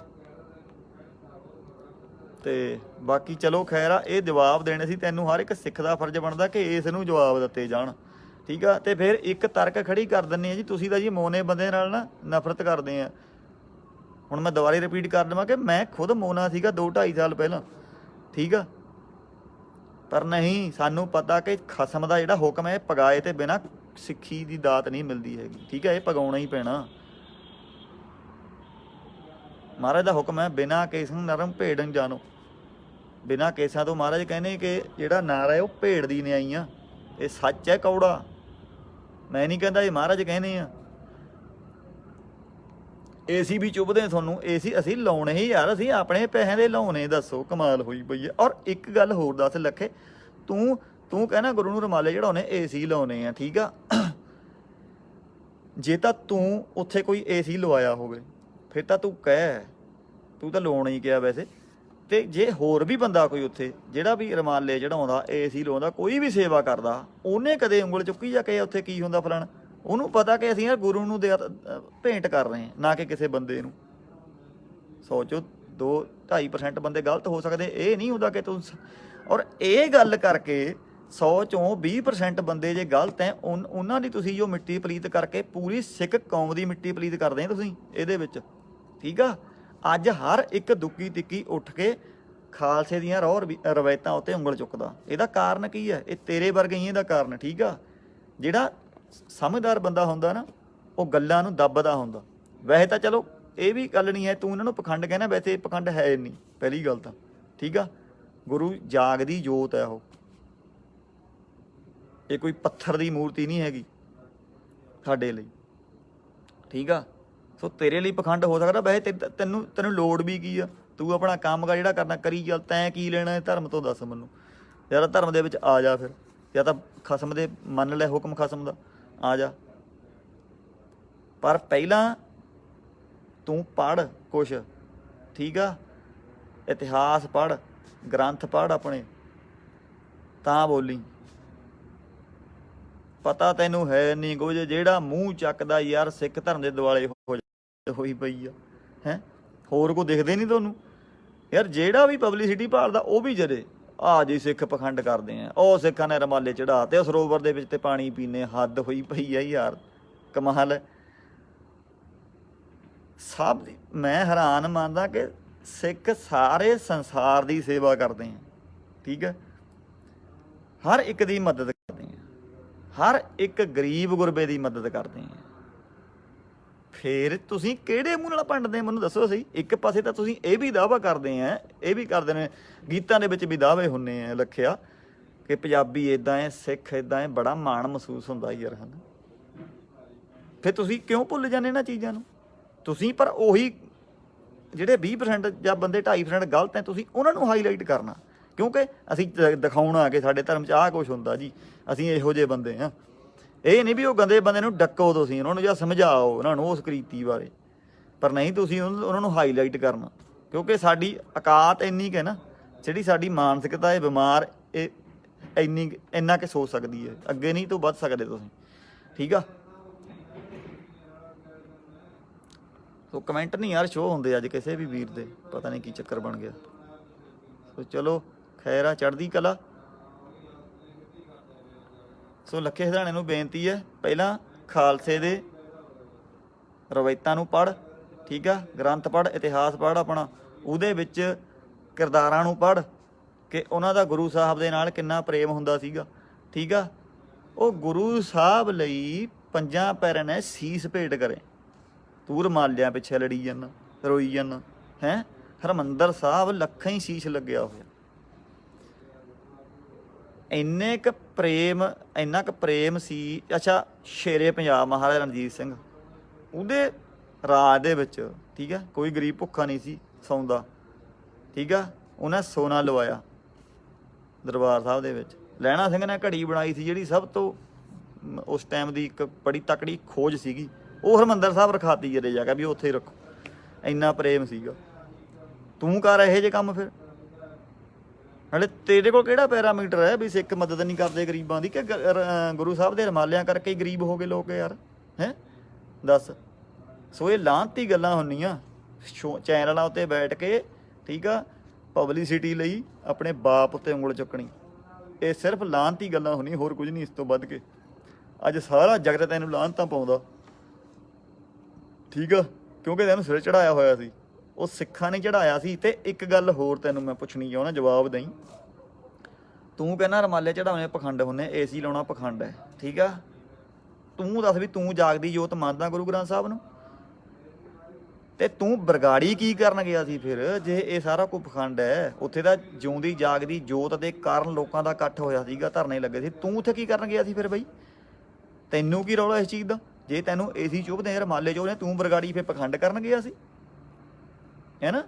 ਤੇ ਬਾਕੀ ਚਲੋ ਖੈਰ ਆ, ਇਹ ਜਵਾਬ ਦੇਣੇ ਸੀ ਤੈਨੂੰ। ਹਰ ਇੱਕ ਸਿੱਖ ਦਾ ਫਰਜ਼ ਬਣਦਾ ਕਿ ਇਸ ਨੂੰ ਜਵਾਬ ਦਿੱਤੇ ਜਾਣ, ਠੀਕ ਆ। ਤੇ ਫਿਰ ਇੱਕ ਤਰਕ ਖੜੀ ਕਰ ਦਿੰਦੇ ਆ ਜੀ, ਤੁਸੀਂ ਤਾਂ ਜੀ ਮੋਨੇ ਬੰਦੇ ਨਾਲ ਨਾ ਨਫ਼ਰਤ ਕਰਦੇ ਆ। ਹੁਣ ਮੈਂ ਦੁਬਾਰੇ ਰਿਪੀਟ ਕਰ ਦੇਵਾਂ ਕਿ ਮੈਂ ਖੁਦ ਮੋਨਾ ਸੀਗਾ 2-2.5 ਸਾਲ ਪਹਿਲਾਂ, ਠੀਕ ਆ। ਪਰ ਨਹੀਂ, ਸਾਨੂੰ ਪਤਾ ਕਿ ਖਸਮ ਦਾ ਜਿਹੜਾ ਹੁਕਮ ਹੈ, ਪਗਾਏ ਤੇ ਬਿਨਾਂ ਸਿੱਖੀ ਦੀ ਦਾਤ ਨਹੀਂ ਮਿਲਦੀ ਹੈਗੀ, ਠੀਕ ਹੈ। ਇਹ ਪਗਾਉਣਾ ਹੀ ਪੈਣਾ। ਮਹਾਰਾਜ ਦਾ ਹੁਕਮ ਹੈ, ਬਿਨਾਂ ਕੇਸ ਨਰਮ ਭੇੜਨ ਜਾਣੋ। ਬਿਨਾਂ ਕੇਸਾਂ ਤੋਂ ਮਹਾਰਾਜ ਕਹਿੰਦੇ ਕਿ ਜਿਹੜਾ ਨਾਰਾ ਹੈ ਉਹ ਭੇੜ ਦੀ ਨਿਆਈ ਆ। ਇਹ ਸੱਚ ਹੈ ਕੌੜਾ, ਮੈਂ ਨਹੀਂ ਕਹਿੰਦਾ, ਇਹ ਮਹਾਰਾਜ ਕਹਿੰਦੇ ਆ। ਏਸੀ ਵੀ ਚੁੱਭਦੇ ਤੁਹਾਨੂੰ, ਏਸੀ ਅਸੀਂ ਲਾਉਣੇ ਹੀ ਯਾਰ, ਅਸੀਂ ਆਪਣੇ ਪੈਸਿਆਂ ਦੇ ਲਾਉਣੇ। ਦੱਸੋ, ਕਮਾਲ ਹੋਈ ਪਈ ਹੈ। ਔਰ ਇੱਕ ਗੱਲ ਹੋਰ ਦੱਸ ਲੱਖੇ, ਤੂੰ ਕਹਿਣਾ ਗੁਰੂ ਨੂੰ ਰਮਾਲੇ ਚੜਾਉਣੇ, ਏਸੀ ਲਾਉਣੇ ਆ, ਠੀਕ ਆ। ਜੇ ਤਾਂ ਤੂੰ ਉੱਥੇ ਕੋਈ ਏਸੀ ਲਵਾਇਆ ਹੋਵੇ ਫਿਰ ਤਾਂ ਤੂੰ ਕਹਿ, ਤੂੰ ਤਾਂ ਲਾਉਣਾ ਹੀ ਕਿਹਾ ਵੈਸੇ। ਤੇ ਜੇ ਹੋਰ ਵੀ ਬੰਦਾ ਕੋਈ ਉੱਥੇ ਜਿਹੜਾ ਵੀ ਰਮਾਲੇ ਚੜਾਉਂਦਾ, ਏਸੀ ਲਾਉਂਦਾ, ਕੋਈ ਵੀ ਸੇਵਾ ਕਰਦਾ, ਉਹਨੇ ਕਦੇ ਉਂਗਲ ਚੁੱਕੀ ਜਾ ਕੇ ਉੱਥੇ ਕੀ ਹੁੰਦਾ ਫਲਾਣਾ, ਉਹਨੂੰ ਪਤਾ ਕਿ ਅਸੀਂ ਯਾਰ ਗੁਰੂ ਨੂੰ ਭੇਂਟ ਕਰ ਰਹੇ ਹਾਂ, ਨਾ ਕਿ ਕਿਸੇ ਬੰਦੇ ਨੂੰ। 100 ਚੋਂ 2-2.5% ਬੰਦੇ ਗਲਤ ਹੋ ਸਕਦੇ, ਇਹ ਨਹੀਂ ਹੁੰਦਾ ਕਿ ਤੂੰ। ਔਰ ਇਹ ਗੱਲ ਕਰਕੇ 100 ਚੋਂ 20% ਬੰਦੇ ਜੇ ਗਲਤ ਹੈ, ਉਹਨਾਂ ਦੀ ਤੁਸੀਂ ਜੋ ਮਿੱਟੀ ਪਲੀਤ ਕਰਕੇ ਪੂਰੀ ਸਿੱਖ ਕੌਮ ਦੀ ਮਿੱਟੀ ਪਲੀਤ ਕਰਦੇ ਆ ਤੁਸੀਂ ਇਹਦੇ ਵਿੱਚ, ਠੀਕ ਆ। ਅੱਜ ਹਰ ਇੱਕ ਦੁੱਕੀ ਤਿੱਕੀ ਉੱਠ ਕੇ ਖਾਲਸੇ ਦੀਆਂ ਰਵਾਇਤਾਂ ਉੱਤੇ ਉਂਗਲ ਚੁੱਕਦਾ। ਇਹਦਾ ਕਾਰਨ ਕੀ ਹੈ? ਇਹ ਤੇਰੇ ਵਰਗੇ ਹੀ ਇਹਦਾ ਕਾਰਨ, ਠੀਕ ਆ। ਜਿਹੜਾ ਸਮਝਦਾਰ ਬੰਦਾ ਹੁੰਦਾ ਨਾ, ਉਹ ਗੱਲਾਂ ਨੂੰ ਦੱਬਦਾ ਹੁੰਦਾ। ਵੈਸੇ ਤਾਂ ਚਲੋ ਇਹ ਵੀ ਗੱਲ ਨਹੀਂ ਹੈ, ਤੂੰ ਇਹਨਾਂ ਨੂੰ ਪਖੰਡ ਕਹਿਣਾ, ਵੈਸੇ ਪਖੰਡ ਹੈ ਨਹੀਂ ਪਹਿਲੀ ਗੱਲ ਤਾਂ, ਠੀਕ ਆ। ਗੁਰੂ ਜਾਗਦੀ ਜੋਤ ਹੈ ਉਹ, ਇਹ ਕੋਈ ਪੱਥਰ ਦੀ ਮੂਰਤੀ ਨਹੀਂ ਹੈਗੀ ਸਾਡੇ ਲਈ, ਠੀਕ ਆ। ਸੋ ਤੇਰੇ ਲਈ ਪਖੰਡ ਹੋ ਸਕਦਾ, ਵੈਸੇ ਤੈਨੂੰ ਲੋੜ ਵੀ ਕੀ ਆ? ਤੂੰ ਆਪਣਾ ਕੰਮ ਕਰ, ਜਿਹੜਾ ਕਰਨਾ ਕਰੀ ਚੱਲ। ਤੈਂ ਕੀ ਲੈਣਾ ਧਰਮ ਤੋਂ, ਦੱਸ ਮੈਨੂੰ। ਜਾਂ ਧਰਮ ਦੇ ਵਿੱਚ ਆ ਜਾ ਫਿਰ, ਜਾਂ ਤਾਂ ਖਸਮ ਦੇ ਮੰਨ ਲੈ ਹੁਕਮ ਖਸਮ ਦਾ, ਆ ਜਾ। ਪਰ ਪਹਿਲਾਂ ਤੂੰ ਪੜ੍ਹ ਕੁਛ, ਠੀਕ ਆ। ਇਤਿਹਾਸ ਪੜ੍ਹ, ਗ੍ਰੰਥ ਪੜ੍ਹ ਆਪਣੇ, ਤਾਂ ਬੋਲੀ। ਪਤਾ ਤੈਨੂੰ ਹੈ ਨਹੀਂ ਕੁਝ, ਜਿਹੜਾ ਮੂੰਹ ਚੱਕਦਾ ਯਾਰ ਸਿੱਖ ਧਰਮ ਦੇ ਦੁਆਲੇ ਹੋਈ ਪਈ ਆ ਹੈ। ਹੋਰ ਕੋਈ ਦਿਖਦੇ ਨਹੀਂ ਤੁਹਾਨੂੰ ਯਾਰ। ਜਿਹੜਾ ਵੀ ਪਬਲਿਸਿਟੀ ਭਾਲਦਾ ਉਹ ਵੀ ਜਰੇ ਆ ਜੀ ਸਿੱਖ ਪਖੰਡ ਕਰਦੇ ਆ, ਉਹ ਸਿੱਖਾਂ ਨੇ ਰਮਾਲੇ ਚੜਾ ਤੇ ਸਰੋਵਰ ਦੇ ਵਿੱਚ ਤੇ ਪਾਣੀ ਪੀਨੇ, ਹੱਦ ਹੋਈ ਪਈ ਆ ਯਾਰ, ਕਮਾਲ ਹੈ। ਸਭ ਮੈਂ ਹੈਰਾਨ ਮੰਨਦਾ ਕਿ ਸਿੱਖ ਸਾਰੇ ਸੰਸਾਰ ਦੀ ਸੇਵਾ ਕਰਦੇ ਆ, ਠੀਕ ਹੈ। ਹਰ ਇੱਕ ਦੀ ਮਦਦ ਕਰਦੇ ਆ, ਹਰ ਇੱਕ ਗਰੀਬ ਗੁਰਬੇ ਦੀ ਮਦਦ ਕਰਦੇ ਆ। ਫਿਰ ਤੁਸੀਂ ਕਿਹੜੇ ਮੂੰਹ ਨਾਲ ਭੰਡਦੇ ਮੈਨੂੰ ਦੱਸੋ ਸਹੀ। ਇੱਕ ਪਾਸੇ ਤਾਂ ਤੁਸੀਂ ਇਹ ਵੀ ਦਾਅਵਾ ਕਰਦੇ ਆ, ਇਹ ਵੀ ਕਰਦੇ ਨੇ, ਗੀਤਾਂ ਦੇ ਵਿੱਚ ਵੀ ਦਾਅਵੇ ਹੁੰਦੇ ਆ ਲੱਖਿਆ ਕਿ ਪੰਜਾਬੀ ਇੱਦਾਂ ਹੈ, ਸਿੱਖ ਇੱਦਾਂ ਹੈ, ਬੜਾ ਮਾਣ ਮਹਿਸੂਸ ਹੁੰਦਾ ਯਾਰ ਹਨ। ਫਿਰ ਤੁਸੀਂ ਕਿਉਂ ਭੁੱਲ ਜਾਂਦੇ ਇਹਨਾਂ ਚੀਜ਼ਾਂ ਨੂੰ? ਤੁਸੀਂ ਪਰ ਉਹੀ ਜਿਹੜੇ 20% ਜਾਂ ਬੰਦੇ 2.5% ਗਲਤ ਹੈ, ਤੁਸੀਂ ਉਹਨਾਂ ਨੂੰ ਹਾਈਲਾਈਟ ਕਰਨਾ, ਕਿਉਂਕਿ ਅਸੀਂ ਦਿਖਾਉਣਾ ਕਿ ਸਾਡੇ ਧਰਮ 'ਚ ਆਹ ਕੁਛ ਹੁੰਦਾ ਜੀ, ਅਸੀਂ ਇਹੋ ਜਿਹੇ ਬੰਦੇ ਹਾਂ। ਇਹ ਨਹੀਂ ਵੀ ਉਹ ਗੰਦੇ ਬੰਦੇ ਨੂੰ ਡੱਕੋ, ਤੁਸੀਂ ਉਹਨਾਂ ਨੂੰ ਜਾਂ ਸਮਝਾਓ ਉਹਨਾਂ ਨੂੰ ਉਸ ਕ੍ਰੀਤੀ ਬਾਰੇ, ਪਰ ਨਹੀਂ ਤੁਸੀਂ ਉਹਨਾਂ ਨੂੰ ਹਾਈਲਾਈਟ ਕਰਨਾ, ਕਿਉਂਕਿ ਸਾਡੀ ਔਕਾਤ ਇੰਨੀ ਕੁ ਹੈ ਨਾ, ਜਿਹੜੀ ਸਾਡੀ ਮਾਨਸਿਕਤਾ ਹੈ ਬਿਮਾਰ, ਇਹ ਇੰਨਾ ਕੁ ਸੋਚ ਸਕਦੀ ਹੈ, ਅੱਗੇ ਨਹੀਂ ਤੋਂ ਵੱਧ ਸਕਦੇ ਤੁਸੀਂ, ਠੀਕ ਆ। ਸੋ ਕਮੈਂਟ ਨਹੀਂ ਯਾਰ ਸ਼ੋਅ ਹੁੰਦੇ ਅੱਜ ਕਿਸੇ ਵੀ ਵੀਰ ਦੇ, ਪਤਾ ਨਹੀਂ ਕੀ ਚੱਕਰ ਬਣ ਗਿਆ। ਸੋ ਚਲੋ ਖੈਰ ਆ, ਚੜ੍ਹਦੀ ਕਲਾ। ਸੋ ਲੱਖੇ ਸਿਧਾਣੇ ਨੂੰ ਬੇਨਤੀ ਹੈ, ਪਹਿਲਾਂ ਖਾਲਸੇ ਦੇ ਰਵਾਇਤਾਂ ਨੂੰ ਪੜ੍ਹ, ਠੀਕ ਆ, ਗ੍ਰੰਥ ਪੜ੍ਹ, ਇਤਿਹਾਸ ਪੜ੍ਹ ਆਪਣਾ, ਉਹਦੇ ਵਿੱਚ ਕਿਰਦਾਰਾਂ ਨੂੰ ਪੜ੍ਹ ਕਿ ਉਹਨਾਂ ਦਾ ਗੁਰੂ ਸਾਹਿਬ ਦੇ ਨਾਲ ਕਿੰਨਾ ਪ੍ਰੇਮ ਹੁੰਦਾ ਸੀਗਾ, ਠੀਕ ਆ। ਉਹ ਗੁਰੂ ਸਾਹਿਬ ਲਈ 5 ਪੈਰਾਂ ਨੇ ਸੀਸ ਭੇਟ ਕਰੇ, ਤੂੰ ਰਮਾਲਿਆਂ ਪਿੱਛੇ ਲੜੀ ਜਾਂਦਾ, ਰੋਈ ਜਾਂਦਾ ਹੈਂ। ਹਰਿਮੰਦਰ ਸਾਹਿਬ ਲੱਖਾਂ ਹੀ ਸ਼ੀਸ਼ ਲੱਗਿਆ ਹੋਇਆ। ਇੰਨੇ ਕੁ ਪ੍ਰੇਮ, ਇੰਨਾ ਕੁ ਪ੍ਰੇਮ ਸੀ। ਅੱਛਾ, ਸ਼ੇਰੇ ਪੰਜਾਬ ਮਹਾਰਾਜਾ ਰਣਜੀਤ ਸਿੰਘ, ਉਹਦੇ ਰਾਜ ਦੇ ਵਿੱਚ, ਠੀਕ ਹੈ, ਕੋਈ ਗਰੀਬ ਭੁੱਖਾ ਨਹੀਂ ਸੀ ਸੌਂਦਾ, ਠੀਕ ਆ। ਉਹਨੇ ਸੋਨਾ ਲਵਾਇਆ ਦਰਬਾਰ ਸਾਹਿਬ ਦੇ ਵਿੱਚ। ਲਹਿਣਾ ਸਿੰਘ ਨੇ ਘੜੀ ਬਣਾਈ ਸੀ ਜਿਹੜੀ ਸਭ ਤੋਂ ਉਸ ਟਾਈਮ ਦੀ ਇੱਕ ਬੜੀ ਤਕੜੀ ਖੋਜ ਸੀਗੀ, ਉਹ ਹਰਿਮੰਦਰ ਸਾਹਿਬ ਰਖਾਤੀ ਜਰੇ ਜਾ ਕੇ ਵੀ ਉੱਥੇ ਹੀ ਰੱਖੋ, ਇੰਨਾ ਪ੍ਰੇਮ ਸੀਗਾ। ਤੂੰ ਕਰ ਇਹੋ ਜਿਹੇ ਕੰਮ ਫਿਰ। ਨਾਲੇ ਤੇਰੇ ਕੋਲ ਕਿਹੜਾ ਪੈਰਾਮੀਟਰ ਹੈ ਵੀ ਸਿੱਖ ਮਦਦ ਨਹੀਂ ਕਰਦੇ ਗਰੀਬਾਂ ਦੀ, ਕਿ ਗੁਰੂ ਸਾਹਿਬ ਦੇ ਰਮਾਲਿਆਂ ਕਰਕੇ ਹੀ ਗਰੀਬ ਹੋ ਗਏ ਲੋਕ ਯਾਰ, ਹੈਂ ਦੱਸ। ਸੋ ਇਹ ਲਾਂਤੀ ਗੱਲਾਂ ਹੁੰਦੀਆਂ ਚੈਨਲਾਂ ਉੱਤੇ ਬੈਠ ਕੇ, ਠੀਕ ਆ, ਪਬਲਿਸਿਟੀ ਲਈ ਆਪਣੇ ਬਾਪ ਉੱਤੇ ਉਂਗਲ ਚੁੱਕਣੀ, ਇਹ ਸਿਰਫ ਲਾਂਤੀ ਗੱਲਾਂ ਹੁੰਦੀਆਂ, ਹੋਰ ਕੁਝ ਨਹੀਂ ਇਸ ਤੋਂ ਵੱਧ ਕੇ। ਅੱਜ ਸਾਰਾ ਜਗਤ ਤੈਨੂੰ ਲਾਂਤਾਂ ਪਾਉਂਦਾ, ਠੀਕ ਆ, ਕਿਉਂਕਿ ਤੈਨੂੰ ਸਿਰ ਚੜਾਇਆ ਹੋਇਆ ਸੀ, ਉਹ ਸਿੱਖਾਂ ਨੇ ਚੜਾਇਆ ਸੀ। ਤੇ ਇੱਕ ਗੱਲ ਹੋਰ ਤੈਨੂੰ ਮੈਂ ਪੁੱਛਣੀ ਚਾਹੁੰਦਾ, ਜਵਾਬ ਦੇਈਂ। ਤੂੰ ਕਹਿੰਦਾ ਰਮਾਲੇ ਚੜਾਉਣੇ ਪਖੰਡ ਹੁੰਦੇ, ਏਸੀ ਲਾਉਣਾ ਪਖੰਡ ਹੈ, ਠੀਕ ਆ। ਤੂੰ ਦੱਸ ਵੀ ਤੂੰ ਜਾਗਦੀ ਜੋਤ ਮੰਨਦਾ ਗੁਰੂ ਗ੍ਰੰਥ ਸਾਹਿਬ ਨੂੰ? ਤੇ ਤੂੰ ਬਰਗਾੜੀ ਕੀ ਕਰਨ ਗਿਆ ਸੀ ਫਿਰ, ਜੇ ਇਹ ਸਾਰਾ ਕੋਈ ਪਖੰਡ ਹੈ? ਉੱਥੇ ਤਾਂ ਜਿਉਂਦੀ ਜਾਗਦੀ ਜੋਤ ਦੇ ਕਾਰਨ ਲੋਕਾਂ ਦਾ ਇਕੱਠ ਹੋਇਆ ਸੀਗਾ, ਧਰਨੇ ਲੱਗੇ ਸੀ, ਤੂੰ ਉੱਥੇ ਕੀ ਕਰਨ ਗਿਆ ਸੀ ਫਿਰ ਬਈ? ਤੈਨੂੰ ਕੀ ਰੌਲਾ ਇਸ ਚੀਜ਼ ਦਾ? ਜੇ ਤੈਨੂੰ ਏਸੀ ਚੁੱਭਦੇ ਰਮਾਲੇ ਚੁੱਭਦੇ, ਤੂੰ ਬਰਗਾੜੀ ਫਿਰ ਪਖੰਡ ਕਰਨ ਗਿਆ ਸੀ, ਹੈ ਨਾ?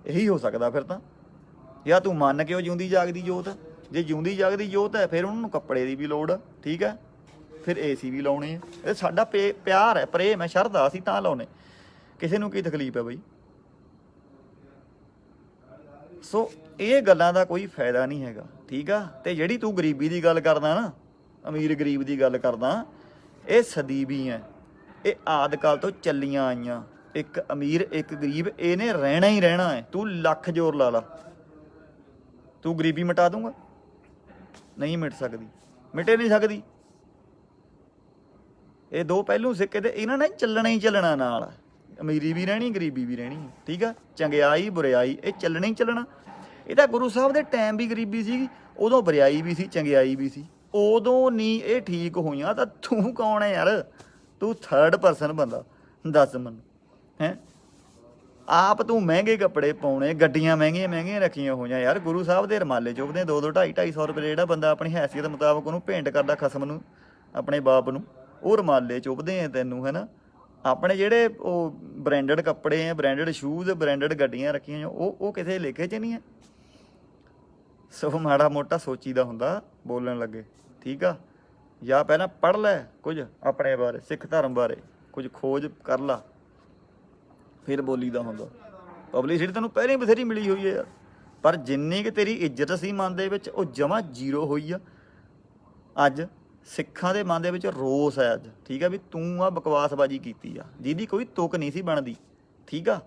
ਇਹੀ ਹੋ ਸਕਦਾ ਫਿਰ ਤਾਂ। ਜਾਂ ਤੂੰ ਮੰਨ ਕੇ ਉਹ ਜਿਉਂਦੀ ਜਾਗਦੀ ਜੋਤ, ਜੇ ਜਿਉਂਦੀ ਜਾਗਦੀ ਜੋਤ ਹੈ ਫਿਰ ਉਹਨਾਂ ਨੂੰ ਕੱਪੜੇ ਦੀ ਵੀ ਲੋੜ ਆ, ਠੀਕ ਹੈ, ਫਿਰ ਏਸੀ ਵੀ ਲਾਉਣੇ ਆ। ਇਹ ਸਾਡਾ ਪਿਆਰ ਹੈ, ਪ੍ਰੇਮ ਹੈ, ਸ਼ਰਧਾ, ਅਸੀਂ ਤਾਂ ਲਾਉਣੇ, ਕਿਸੇ ਨੂੰ ਕੀ ਤਕਲੀਫ ਹੈ ਬਈ? ਸੋ ਇਹ ਗੱਲਾਂ ਦਾ ਕੋਈ ਫਾਇਦਾ ਨਹੀਂ ਹੈਗਾ, ਠੀਕ ਆ। ਤੇ ਜਿਹੜੀ ਤੂੰ ਗਰੀਬੀ ਦੀ ਗੱਲ ਕਰਦਾ ਨਾ, ਅਮੀਰ ਗਰੀਬ ਦੀ ਗੱਲ ਕਰਦਾ, ਇਹ ਸਦੀਵੀ ਹੈ, ਇਹ ਆਦਿ ਕਾਲ ਤੋਂ ਚੱਲੀਆਂ ਆਈਆਂ। ਇੱਕ ਅਮੀਰ ਇੱਕ ਗਰੀਬ, ਇਹਨੇ ਰਹਿਣਾ ਹੀ ਰਹਿਣਾ ਹੈ। ਤੂੰ ਲੱਖ ਜ਼ੋਰ ਲਾ ਲਾ, ਤੂੰ ਗਰੀਬੀ ਮਿਟਾ ਦੂੰਗਾ? ਨਹੀਂ ਮਿਟ ਸਕਦੀ, ਮਿਟੇ ਨਹੀਂ ਸਕਦੀ। ਇਹ ਦੋ ਪਹਿਲੂ ਸਿੱਕੇ ਤੇ ਇਹਨਾਂ ਨੇ ਚੱਲਣਾ ਹੀ ਚੱਲਣਾ ਨਾਲ, ਅਮੀਰੀ ਵੀ ਰਹਿਣੀ, ਗਰੀਬੀ ਵੀ ਰਹਿਣੀ, ਠੀਕ ਆ। ਚੰਗਿਆਈ ਬੁਰਿਆਈ ਇਹ ਚੱਲਣਾ ਹੀ ਚੱਲਣਾ। ਇਹ ਤਾਂ ਗੁਰੂ ਸਾਹਿਬ ਦੇ ਟਾਈਮ ਵੀ ਗਰੀਬੀ ਸੀਗੀ, ਉਦੋਂ ਬੁਰਿਆਈ ਵੀ ਸੀ, ਚੰਗਿਆਈ ਵੀ ਸੀ, ਉਦੋਂ ਨਹੀਂ ਇਹ ਠੀਕ ਹੋਈਆਂ। ਤਾਂ ਤੂੰ ਕੌਣ ਹੈ ਯਾਰ? ਤੂੰ 3rd person ਬੰਦਾ, ਦੱਸ ਮੈਨੂੰ, ਹੈਂ? ਆਪ ਤੂੰ ਮਹਿੰਗੇ ਕੱਪੜੇ ਪਾਉਣੇ, ਗੱਡੀਆਂ ਮਹਿੰਗੀਆਂ ਰੱਖੀਆਂ ਹੋਈਆਂ ਯਾਰ। ਗੁਰੂ ਸਾਹਿਬ ਦੇ ਰਮਾਲੇ ਚੁੱਭਦੇ 2-2 250 ਰੁਪਏ, ਜਿਹੜਾ ਬੰਦਾ ਆਪਣੀ ਹੈਸੀਅਤ ਮੁਤਾਬਕ ਉਹਨੂੰ ਭੇਂਟ ਕਰਦਾ ਖਸਮ ਨੂੰ, ਆਪਣੇ ਬਾਪ ਨੂੰ, ਉਹ ਰਮਾਲੇ ਚੁੱਭਦੇ ਆ ਤੈਨੂੰ, ਹੈ ਨਾ? ਆਪਣੇ ਜਿਹੜੇ ਉਹ ਬ੍ਰਾਂਡਡ ਕੱਪੜੇ ਆ, ਬ੍ਰਾਂਡਡ ਸ਼ੂਜ਼, ਬ੍ਰਾਂਡਡ ਗੱਡੀਆਂ ਰੱਖੀਆਂ, ਉਹ ਕਿਸੇ ਲੇਖੇ 'ਚ ਨਹੀਂ ਹੈ। ਸੋ ਮਾੜਾ ਮੋਟਾ ਸੋਚੀਦਾ ਹੁੰਦਾ ਬੋਲਣ ਲੱਗੇ, ਠੀਕ ਆ। ਜਾਂ ਪਹਿਲਾਂ ਪੜ੍ਹ ਲੈ ਕੁਝ ਆਪਣੇ ਬਾਰੇ, ਸਿੱਖ ਧਰਮ ਬਾਰੇ ਕੁਝ ਖੋਜ ਕਰ ਲਾ, ਫਿਰ ਬੋਲੀਦਾ ਹੁੰਦਾ। ਪਬਲਿਸਿਟੀ ਤੈਨੂੰ ਪਹਿਲਾਂ ਹੀ ਬਥੇਰੀ ਮਿਲੀ ਹੋਈ ਹੈ ਯਾਰ, ਪਰ ਜਿੰਨੀ ਕਿ ਤੇਰੀ ਇੱਜ਼ਤ ਸੀ ਮਨ ਦੇ ਵਿੱਚ ਉਹ ਜਮਾਂ ਜ਼ੀਰੋ ਹੋਈ ਆ। ਅੱਜ ਸਿੱਖਾਂ ਦੇ ਮਨ ਦੇ ਵਿੱਚ ਰੋਸ ਹੈ ਅੱਜ, ਠੀਕ ਆ, ਵੀ ਤੂੰ ਆ ਬਕਵਾਸਬਾਜੀ ਕੀਤੀ ਆ ਜਿਹਦੀ ਕੋਈ ਤੁਕ ਨਹੀਂ ਸੀ ਬਣਦੀ, ਠੀਕ ਆ।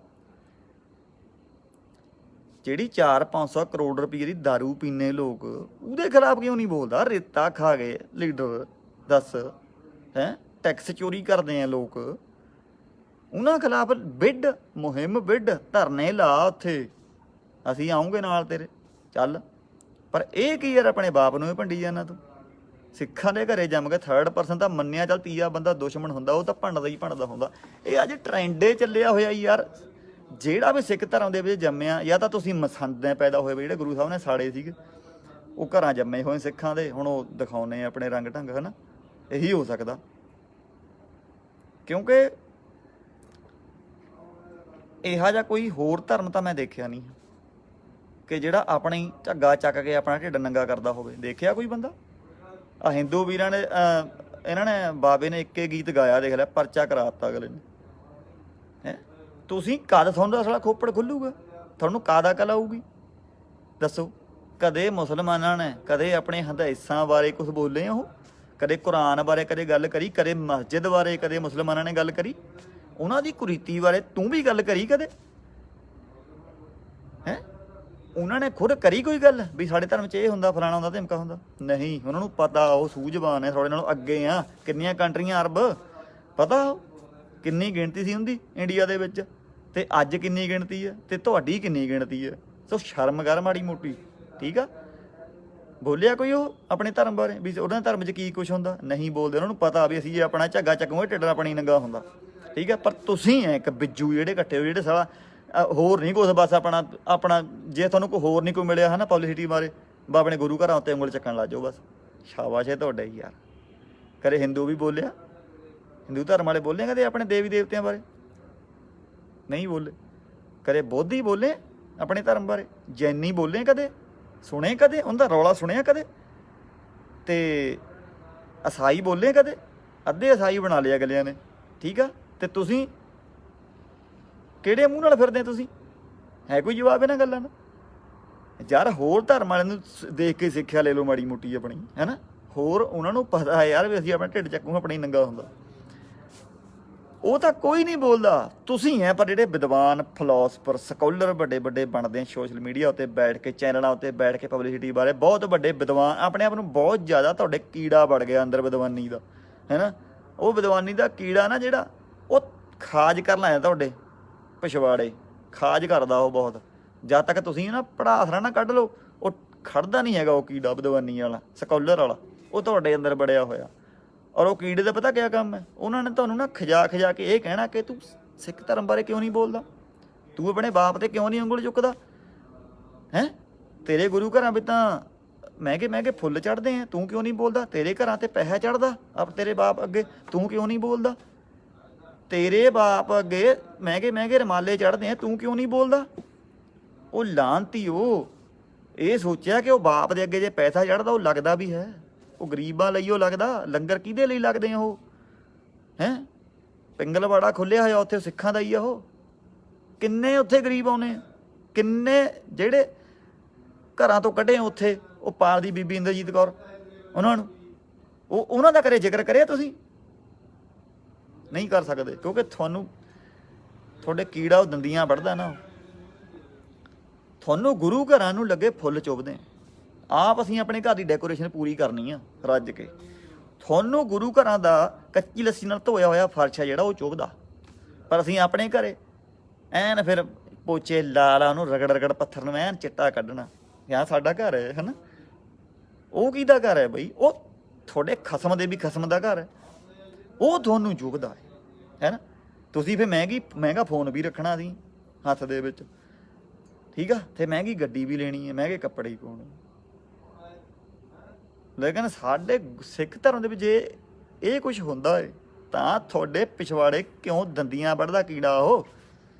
ਜਿਹੜੀ 400-500 ਕਰੋੜ ਰੁਪਏ ਦੀ ਦਾਰੂ ਪੀਨੇ ਲੋਕ, ਉਹਦੇ ਖਿਲਾਫ ਕਿਉਂ ਨਹੀਂ ਬੋਲਦਾ? ਰੇਤਾ ਖਾ ਗਏ ਲੀਡਰ, ਦੱਸ ਹੈਂ, ਟੈਕਸ ਚੋਰੀ ਕਰਦੇ ਆ ਲੋਕ, ਉਹਨਾਂ ਖਿਲਾਫ ਬਿੱਡ ਮੁਹਿੰਮ, ਬਿੱਡ ਧਰਨੇ ਲਾ, ਉੱਥੇ ਅਸੀਂ ਆਉਂਗੇ ਨਾਲ ਤੇਰੇ, ਚੱਲ। ਪਰ ਇਹ ਕੀ ਯਾਰ, ਆਪਣੇ ਬਾਪ ਨੂੰ ਹੀ ਭੰਡੀ ਜਾਂਦਾ ਤੂੰ। ਸਿੱਖਾਂ ਦੇ ਘਰੇ ਜੰਮ ਕੇ 3rd ਤਾਂ ਮੰਨਿਆ, ਚੱਲ ਤੀਆ ਬੰਦਾ ਦੁਸ਼ਮਣ ਹੁੰਦਾ, ਉਹ ਤਾਂ ਭੰਡਦਾ ਹੀ ਭੰਡਦਾ ਹੁੰਦਾ। ਇਹ ਅੱਜ ਟ੍ਰੈਂਡੇ ਚੱਲਿਆ ਹੋਇਆ ਯਾਰ, ਜਿਹੜਾ ਵੀ ਸਿੱਖ ਧਰਮ ਦੇ ਵਿੱਚ ਜੰਮਿਆ, ਜਾਂ ਤਾਂ ਤੁਸੀਂ ਮਸੰਦੇ ਪੈਦਾ ਹੋਏ ਵੀ ਜਿਹੜੇ ਗੁਰੂ ਸਾਹਿਬ ਨੇ ਸਾੜੇ ਸੀਗੇ, ਉਹ ਘਰਾਂ ਜੰਮੇ ਹੋਏ ਸਿੱਖਾਂ ਦੇ, ਹੁਣ ਉਹ ਦਿਖਾਉਂਦੇ ਆਪਣੇ ਰੰਗ ਢੰਗ, ਹੈ ਨਾ, ਇਹੀ ਹੋ ਸਕਦਾ। ਕਿਉਂਕਿ ਇਹੋ ਜਿਹਾ ਕੋਈ ਹੋਰ ਧਰਮ ਤਾਂ ਮੈਂ ਦੇਖਿਆ ਨਹੀਂ ਕਿ ਜਿਹੜਾ ਆਪਣੀ ਝੱਗਾ ਚੱਕ ਕੇ ਆਪਣਾ ਢਿੱਡ ਨੰਗਾ ਕਰਦਾ ਹੋਵੇ। ਦੇਖਿਆ ਕੋਈ ਬੰਦਾ? ਆ ਹਿੰਦੂ ਵੀਰਾਂ ਨੇ ਇਹਨਾਂ ਨੇ ਬਾਬੇ ਨੇ ਇੱਕੇ ਗੀਤ ਗਾਇਆ, ਦੇਖ ਲਿਆ, ਪਰਚਾ ਕਰਾਤਾ ਅਗਲੇ ਨੇ। ਹੈਂ, ਤੁਸੀਂ ਕਦ ਤੁਹਾਨੂੰ ਦਾ ਸਾਲਾ ਖੋਪੜ ਖੁੱਲੂਗਾ? ਤੁਹਾਨੂੰ ਕਦ ਅਕਲ ਆਊਗੀ? ਦੱਸੋ। ਕਦੇ ਮੁਸਲਮਾਨਾਂ ਨੇ ਕਦੇ ਆਪਣੇ ਹਦਾਇਸਾਂ ਬਾਰੇ ਕੁਝ ਬੋਲੇ? ਉਹ ਕਦੇ ਕੁਰਾਨ ਬਾਰੇ ਕਦੇ ਗੱਲ ਕਰੀ? ਕਦੇ ਮਸਜਿਦ ਬਾਰੇ ਕਦੇ ਮੁਸਲਮਾਨਾਂ ਨੇ ਗੱਲ ਕਰੀ? ਉਹਨਾਂ ਦੀ ਕੁਰੀਤੀ ਬਾਰੇ ਤੂੰ ਵੀ ਗੱਲ ਕਰੀ ਕਦੇ? ਹੈਂ, ਉਹਨਾਂ ਨੇ ਖੁਦ ਕਰੀ ਕੋਈ ਗੱਲ ਵੀ ਸਾਡੇ ਧਰਮ 'ਚ ਇਹ ਹੁੰਦਾ, ਫਲਾਣਾ ਹੁੰਦਾ, ਧਮਕਾ ਹੁੰਦਾ? ਨਹੀਂ, ਉਹਨਾਂ ਨੂੰ ਪਤਾ, ਉਹ ਸੂਝਵਾਨ ਹੈ, ਤੁਹਾਡੇ ਨਾਲੋਂ ਅੱਗੇ ਆ। ਕਿੰਨੀਆਂ ਕੰਟਰੀਆਂ, ਅਰਬ, ਪਤਾ ਕਿੰਨੀ ਗਿਣਤੀ ਸੀ ਹੁੰਦੀ ਇੰਡੀਆ ਦੇ ਵਿੱਚ, ਤੇ ਅੱਜ ਕਿੰਨੀ ਗਿਣਤੀ ਹੈ, ਤੇ ਤੁਹਾਡੀ ਕਿੰਨੀ ਗਿਣਤੀ ਹੈ। ਸੋ ਸ਼ਰਮ ਕਰ ਮਾੜੀ ਮੋਟੀ, ਠੀਕ ਆ। ਬੋਲਿਆ ਕੋਈ ਉਹ ਆਪਣੇ ਧਰਮ ਬਾਰੇ ਵੀ ਉਹਨਾਂ ਧਰਮ 'ਚ ਕੀ ਕੁਛ ਹੁੰਦਾ? ਨਹੀਂ ਬੋਲਦੇ। ਉਹਨਾਂ ਨੂੰ ਪਤਾ ਵੀ ਅਸੀਂ ਜੇ ਆਪਣਾ ਝੱਗਾ ਚੱਕੂਗੇ ਢਿੱਡ ਆਪਣੀ ਨੰਗਾ ਹੁੰਦਾ, ਠੀਕ ਆ। ਪਰ ਤੁਸੀਂ ਐ ਇੱਕ ਬਿੱਜੂ ਜਿਹੜੇ ਇਕੱਠੇ ਹੋ, ਜਿਹੜੇ ਸਾਲਾ ਹੋਰ ਨਹੀਂ ਕੁਛ, ਬਸ ਆਪਣਾ ਜੇ ਤੁਹਾਨੂੰ ਕੋਈ ਹੋਰ ਨਹੀਂ ਕੋਈ ਮਿਲਿਆ ਹੈ ਨਾ ਪਬਲਿਸਿਟੀ ਬਾਰੇ, ਆਪਣੇ ਗੁਰੂ ਘਰਾਂ ਉੱਤੇ ਉਂਗਲ ਚੱਕਣ ਲੱਗ ਜਾਓ, ਬਸ। ਸ਼ਾਬਾਸ਼ ਹੈ ਤੁਹਾਡਾ ਹੀ ਯਾਰ। ਕਦੇ ਹਿੰਦੂ ਵੀ ਬੋਲਿਆ, ਹਿੰਦੂ ਧਰਮ ਵਾਲੇ ਬੋਲੇ ਕਦੇ ਆਪਣੇ ਦੇਵੀ ਦੇਵਤਿਆਂ ਬਾਰੇ? ਨਹੀਂ ਬੋਲੇ। ਕਦੇ ਬੋਧੀ ਬੋਲੇ ਆਪਣੇ ਧਰਮ ਬਾਰੇ? ਜੈਨੀ ਬੋਲੇ ਕਦੇ? ਸੁਣੇ ਕਦੇ ਉਹਦਾ ਰੌਲਾ ਸੁਣਿਆ ਕਦੇ? ਤੇ ਈਸਾਈ ਬੋਲੇ ਕਦੇ? ਅੱਧੇ ਈਸਾਈ ਬਣਾ ਲਿਆ ਅਗਲਿਆਂ ਨੇ, ਠੀਕ ਆ। ਤੇ ਤੁਸੀਂ ਕਿਹੜੇ ਮੂੰਹ ਨਾਲ ਫਿਰਦੇ? ਤੁਸੀਂ ਹੈ ਕੋਈ ਜਵਾਬ ਇਹਨਾਂ ਗੱਲਾਂ ਦਾ? ਯਾਰ ਹੋਰ ਧਰਮ ਵਾਲਿਆਂ ਨੂੰ ਦੇਖ ਕੇ ਸਿੱਖਿਆ ਲੈ ਲਓ ਮਾੜੀ ਮੋਟੀ ਆਪਣੀ, ਹੈ ਨਾ। ਹੋਰ ਉਹਨਾਂ ਨੂੰ ਪਤਾ ਹੈ ਯਾਰ ਵੀ ਅਸੀਂ ਆਪਣਾ ਢਿੱਡ ਚੱਕੂਗਾ ਆਪਣੀ ਨੰਗਾ ਹੁੰਦਾ, ਉਹ ਤਾਂ ਕੋਈ ਨਹੀਂ ਬੋਲਦਾ। ਤੁਸੀਂ ਹੈ ਪਰ ਜਿਹੜੇ ਵਿਦਵਾਨ, ਫਿਲਾਸਫਰ, ਸਕਾਲਰ ਵੱਡੇ ਵੱਡੇ ਬਣਦੇ ਆ ਸੋਸ਼ਲ ਮੀਡੀਆ ਉੱਤੇ ਬੈਠ ਕੇ, ਚੈਨਲਾਂ ਉੱਤੇ ਬੈਠ ਕੇ ਪਬਲਿਸਿਟੀ ਬਾਰੇ, ਬਹੁਤ ਵੱਡੇ ਵਿਦਵਾਨ, ਆਪਣੇ ਆਪ ਨੂੰ ਬਹੁਤ ਜ਼ਿਆਦਾ ਤੁਹਾਡੇ ਕੀੜਾ ਵੜ ਗਿਆ ਅੰਦਰ ਵਿਦਵਾਨੀ ਦਾ, ਹੈ ਨਾ। ਉਹ ਵਿਦਵਾਨੀ ਦਾ ਕੀੜਾ ਨਾ ਜਿਹੜਾ, ਉਹ ਖਾਜ ਕਰਨ ਆਇਆ ਤੁਹਾਡੇ ਪਿਛਵਾੜੇ, ਖਾਜ ਕਰਦਾ ਉਹ ਬਹੁਤ। ਜਦ ਤੱਕ ਤੁਸੀਂ ਨਾ ਪੜਾਸਰਾ ਨਾ ਕੱਢ ਲਓ, ਉਹ ਖੜਦਾ ਨਹੀਂ ਹੈਗਾ ਉਹ ਕੀੜਾ ਵਿਦਵਾਨੀ ਵਾਲਾ, ਸਕਾਲਰ ਵਾਲਾ, ਉਹ ਤੁਹਾਡੇ ਅੰਦਰ ਬੜਿਆ ਹੋਇਆ। ਔਰ ਉਹ ਕੀੜੇ ਦਾ ਪਤਾ ਕਿਆ ਕੰਮ ਹੈ? ਉਹਨਾਂ ਨੇ ਤੁਹਾਨੂੰ ਨਾ ਖਜਾ ਕੇ ਇਹ ਕਹਿਣਾ ਕਿ ਤੂੰ ਸਿੱਖ ਧਰਮ ਬਾਰੇ ਕਿਉਂ ਨਹੀਂ ਬੋਲਦਾ, ਤੂੰ ਆਪਣੇ ਬਾਪ ਤੇ ਕਿਉਂ ਨਹੀਂ ਉਂਗਲ ਚੁੱਕਦਾ, ਹੈਂ। ਤੇਰੇ ਗੁਰੂ ਘਰਾਂ ਵਿੱਚ ਤਾਂ ਮਹਿੰਗੇ ਮਹਿੰਗੇ ਫੁੱਲ ਚੜ੍ਹਦੇ ਆ, ਤੂੰ ਕਿਉਂ ਨਹੀਂ ਬੋਲਦਾ? ਤੇਰੇ ਘਰਾਂ ਤੇ ਪੈਸਾ ਚੜ੍ਹਦਾ ਤੇਰੇ ਬਾਪ ਅੱਗੇ, ਤੂੰ ਕਿਉਂ ਨਹੀਂ ਬੋਲਦਾ? ਤੇਰੇ ਬਾਪ ਅੱਗੇ ਮਹਿੰਗੇ ਮਹਿੰਗੇ ਰੁਮਾਲੇ ਚੜ੍ਹਦੇ ਆ, ਤੂੰ ਕਿਉਂ ਨਹੀਂ ਬੋਲਦਾ? ਉਹ ਲਾਂਤੀ, ਉਹ ਇਹ ਸੋਚਿਆ ਕਿ ਉਹ ਬਾਪ ਦੇ ਅੱਗੇ ਜੇ ਪੈਸਾ ਚੜ੍ਹਦਾ, ਉਹ ਲੱਗਦਾ ਵੀ ਹੈ, ਉਹ ਗਰੀਬਾਂ ਲਈ ਉਹ ਲੱਗਦਾ। ਲੰਗਰ ਕਿਹਦੇ ਲਈ ਲੱਗਦੇ ਆ ਉਹ, ਹੈਂ। ਪਿੰਗਲਵਾੜਾ ਖੁੱਲਿਆ ਹੋਇਆ ਉੱਥੇ ਸਿੱਖਾਂ ਦਾ ਹੀ ਆ ਉਹ। ਕਿੰਨੇ ਉੱਥੇ ਗਰੀਬ ਆਉਣੇ, ਕਿੰਨੇ ਜਿਹੜੇ ਘਰਾਂ ਤੋਂ ਕੱਢੇ ਉੱਥੇ, ਉਹ ਪਾਲਦੀ ਬੀਬੀ ਇੰਦਰਜੀਤ ਕੌਰ, ਉਹਨਾਂ ਨੂੰ ਉਹਨਾਂ ਦਾ ਕਰੇ ਜ਼ਿਕਰ ਕਰਿਆ ਤੁਸੀਂ? ਨਹੀਂ ਕਰ ਸਕਦੇ, ਕਿਉਂਕਿ ਤੁਹਾਡੇ ਕੀੜਾ ਉਹ ਦੰਦੀਆਂ ਵੱਢਦਾ ਨਾ। ਤੁਹਾਨੂੰ ਗੁਰੂ ਘਰਾਂ ਨੂੰ ਲੱਗੇ ਫੁੱਲ ਚੁੱਭਦੇ ਆਪ, ਅਸੀਂ ਆਪਣੇ ਘਰ ਦੀ ਡੈਕੋਰੇਸ਼ਨ ਪੂਰੀ ਕਰਨੀ ਆ ਰੱਜ ਕੇ। ਤੁਹਾਨੂੰ ਗੁਰੂ ਘਰਾਂ ਦਾ ਕੱਚੀ ਲੱਸੀ ਨਾਲ ਧੋਇਆ ਹੋਇਆ ਫਰਸ਼ ਆ ਜਿਹੜਾ ਉਹ ਚੁੱਭਦਾ, ਪਰ ਅਸੀਂ ਆਪਣੇ ਘਰੇ ਐਨ ਫਿਰ ਪੋਚੇ ਲਾ ਲਾ ਉਹਨੂੰ ਰਗੜ ਪੱਥਰ ਨੂੰ ਐਨ ਚਿੱਟਾ ਕੱਢਣਾ, ਯਾਰ ਸਾਡਾ ਘਰ ਹੈ, ਹੈ ਨਾ। ਉਹ ਕਿਹਦਾ ਘਰ ਹੈ ਬਈ? ਉਹ ਤੁਹਾਡੇ ਖਸਮ ਦੇ ਵੀ ਖਸਮ ਦਾ ਘਰ ਹੈ, ਉਹ ਤੁਹਾਨੂੰ ਚੁੱਭਦਾ ਹੈ ਨਾ। ਤੁਸੀਂ ਫਿਰ ਮਹਿੰਗਾ ਫੋਨ ਵੀ ਰੱਖਣਾ ਸੀ ਹੱਥ ਦੇ ਵਿੱਚ, ਠੀਕ ਆ, ਤੇ ਮਹਿੰਗੀ ਗੱਡੀ ਵੀ ਲੈਣੀ ਹੈ, ਮਹਿੰਗੇ ਕੱਪੜੇ ਹੀ ਪਾਉਣੇ। ਲੇਕਿਨ ਸਾਡੇ ਸਿੱਖ ਧਰਮ ਦੇ ਵਿੱਚ ਜੇ ਇਹ ਕੁਛ ਹੁੰਦਾ ਹੈ ਤਾਂ ਤੁਹਾਡੇ ਪਿਛਵਾੜੇ ਕਿਉਂ ਦੰਦੀਆਂ ਵੱਢਦਾ ਕੀੜਾ? ਉਹ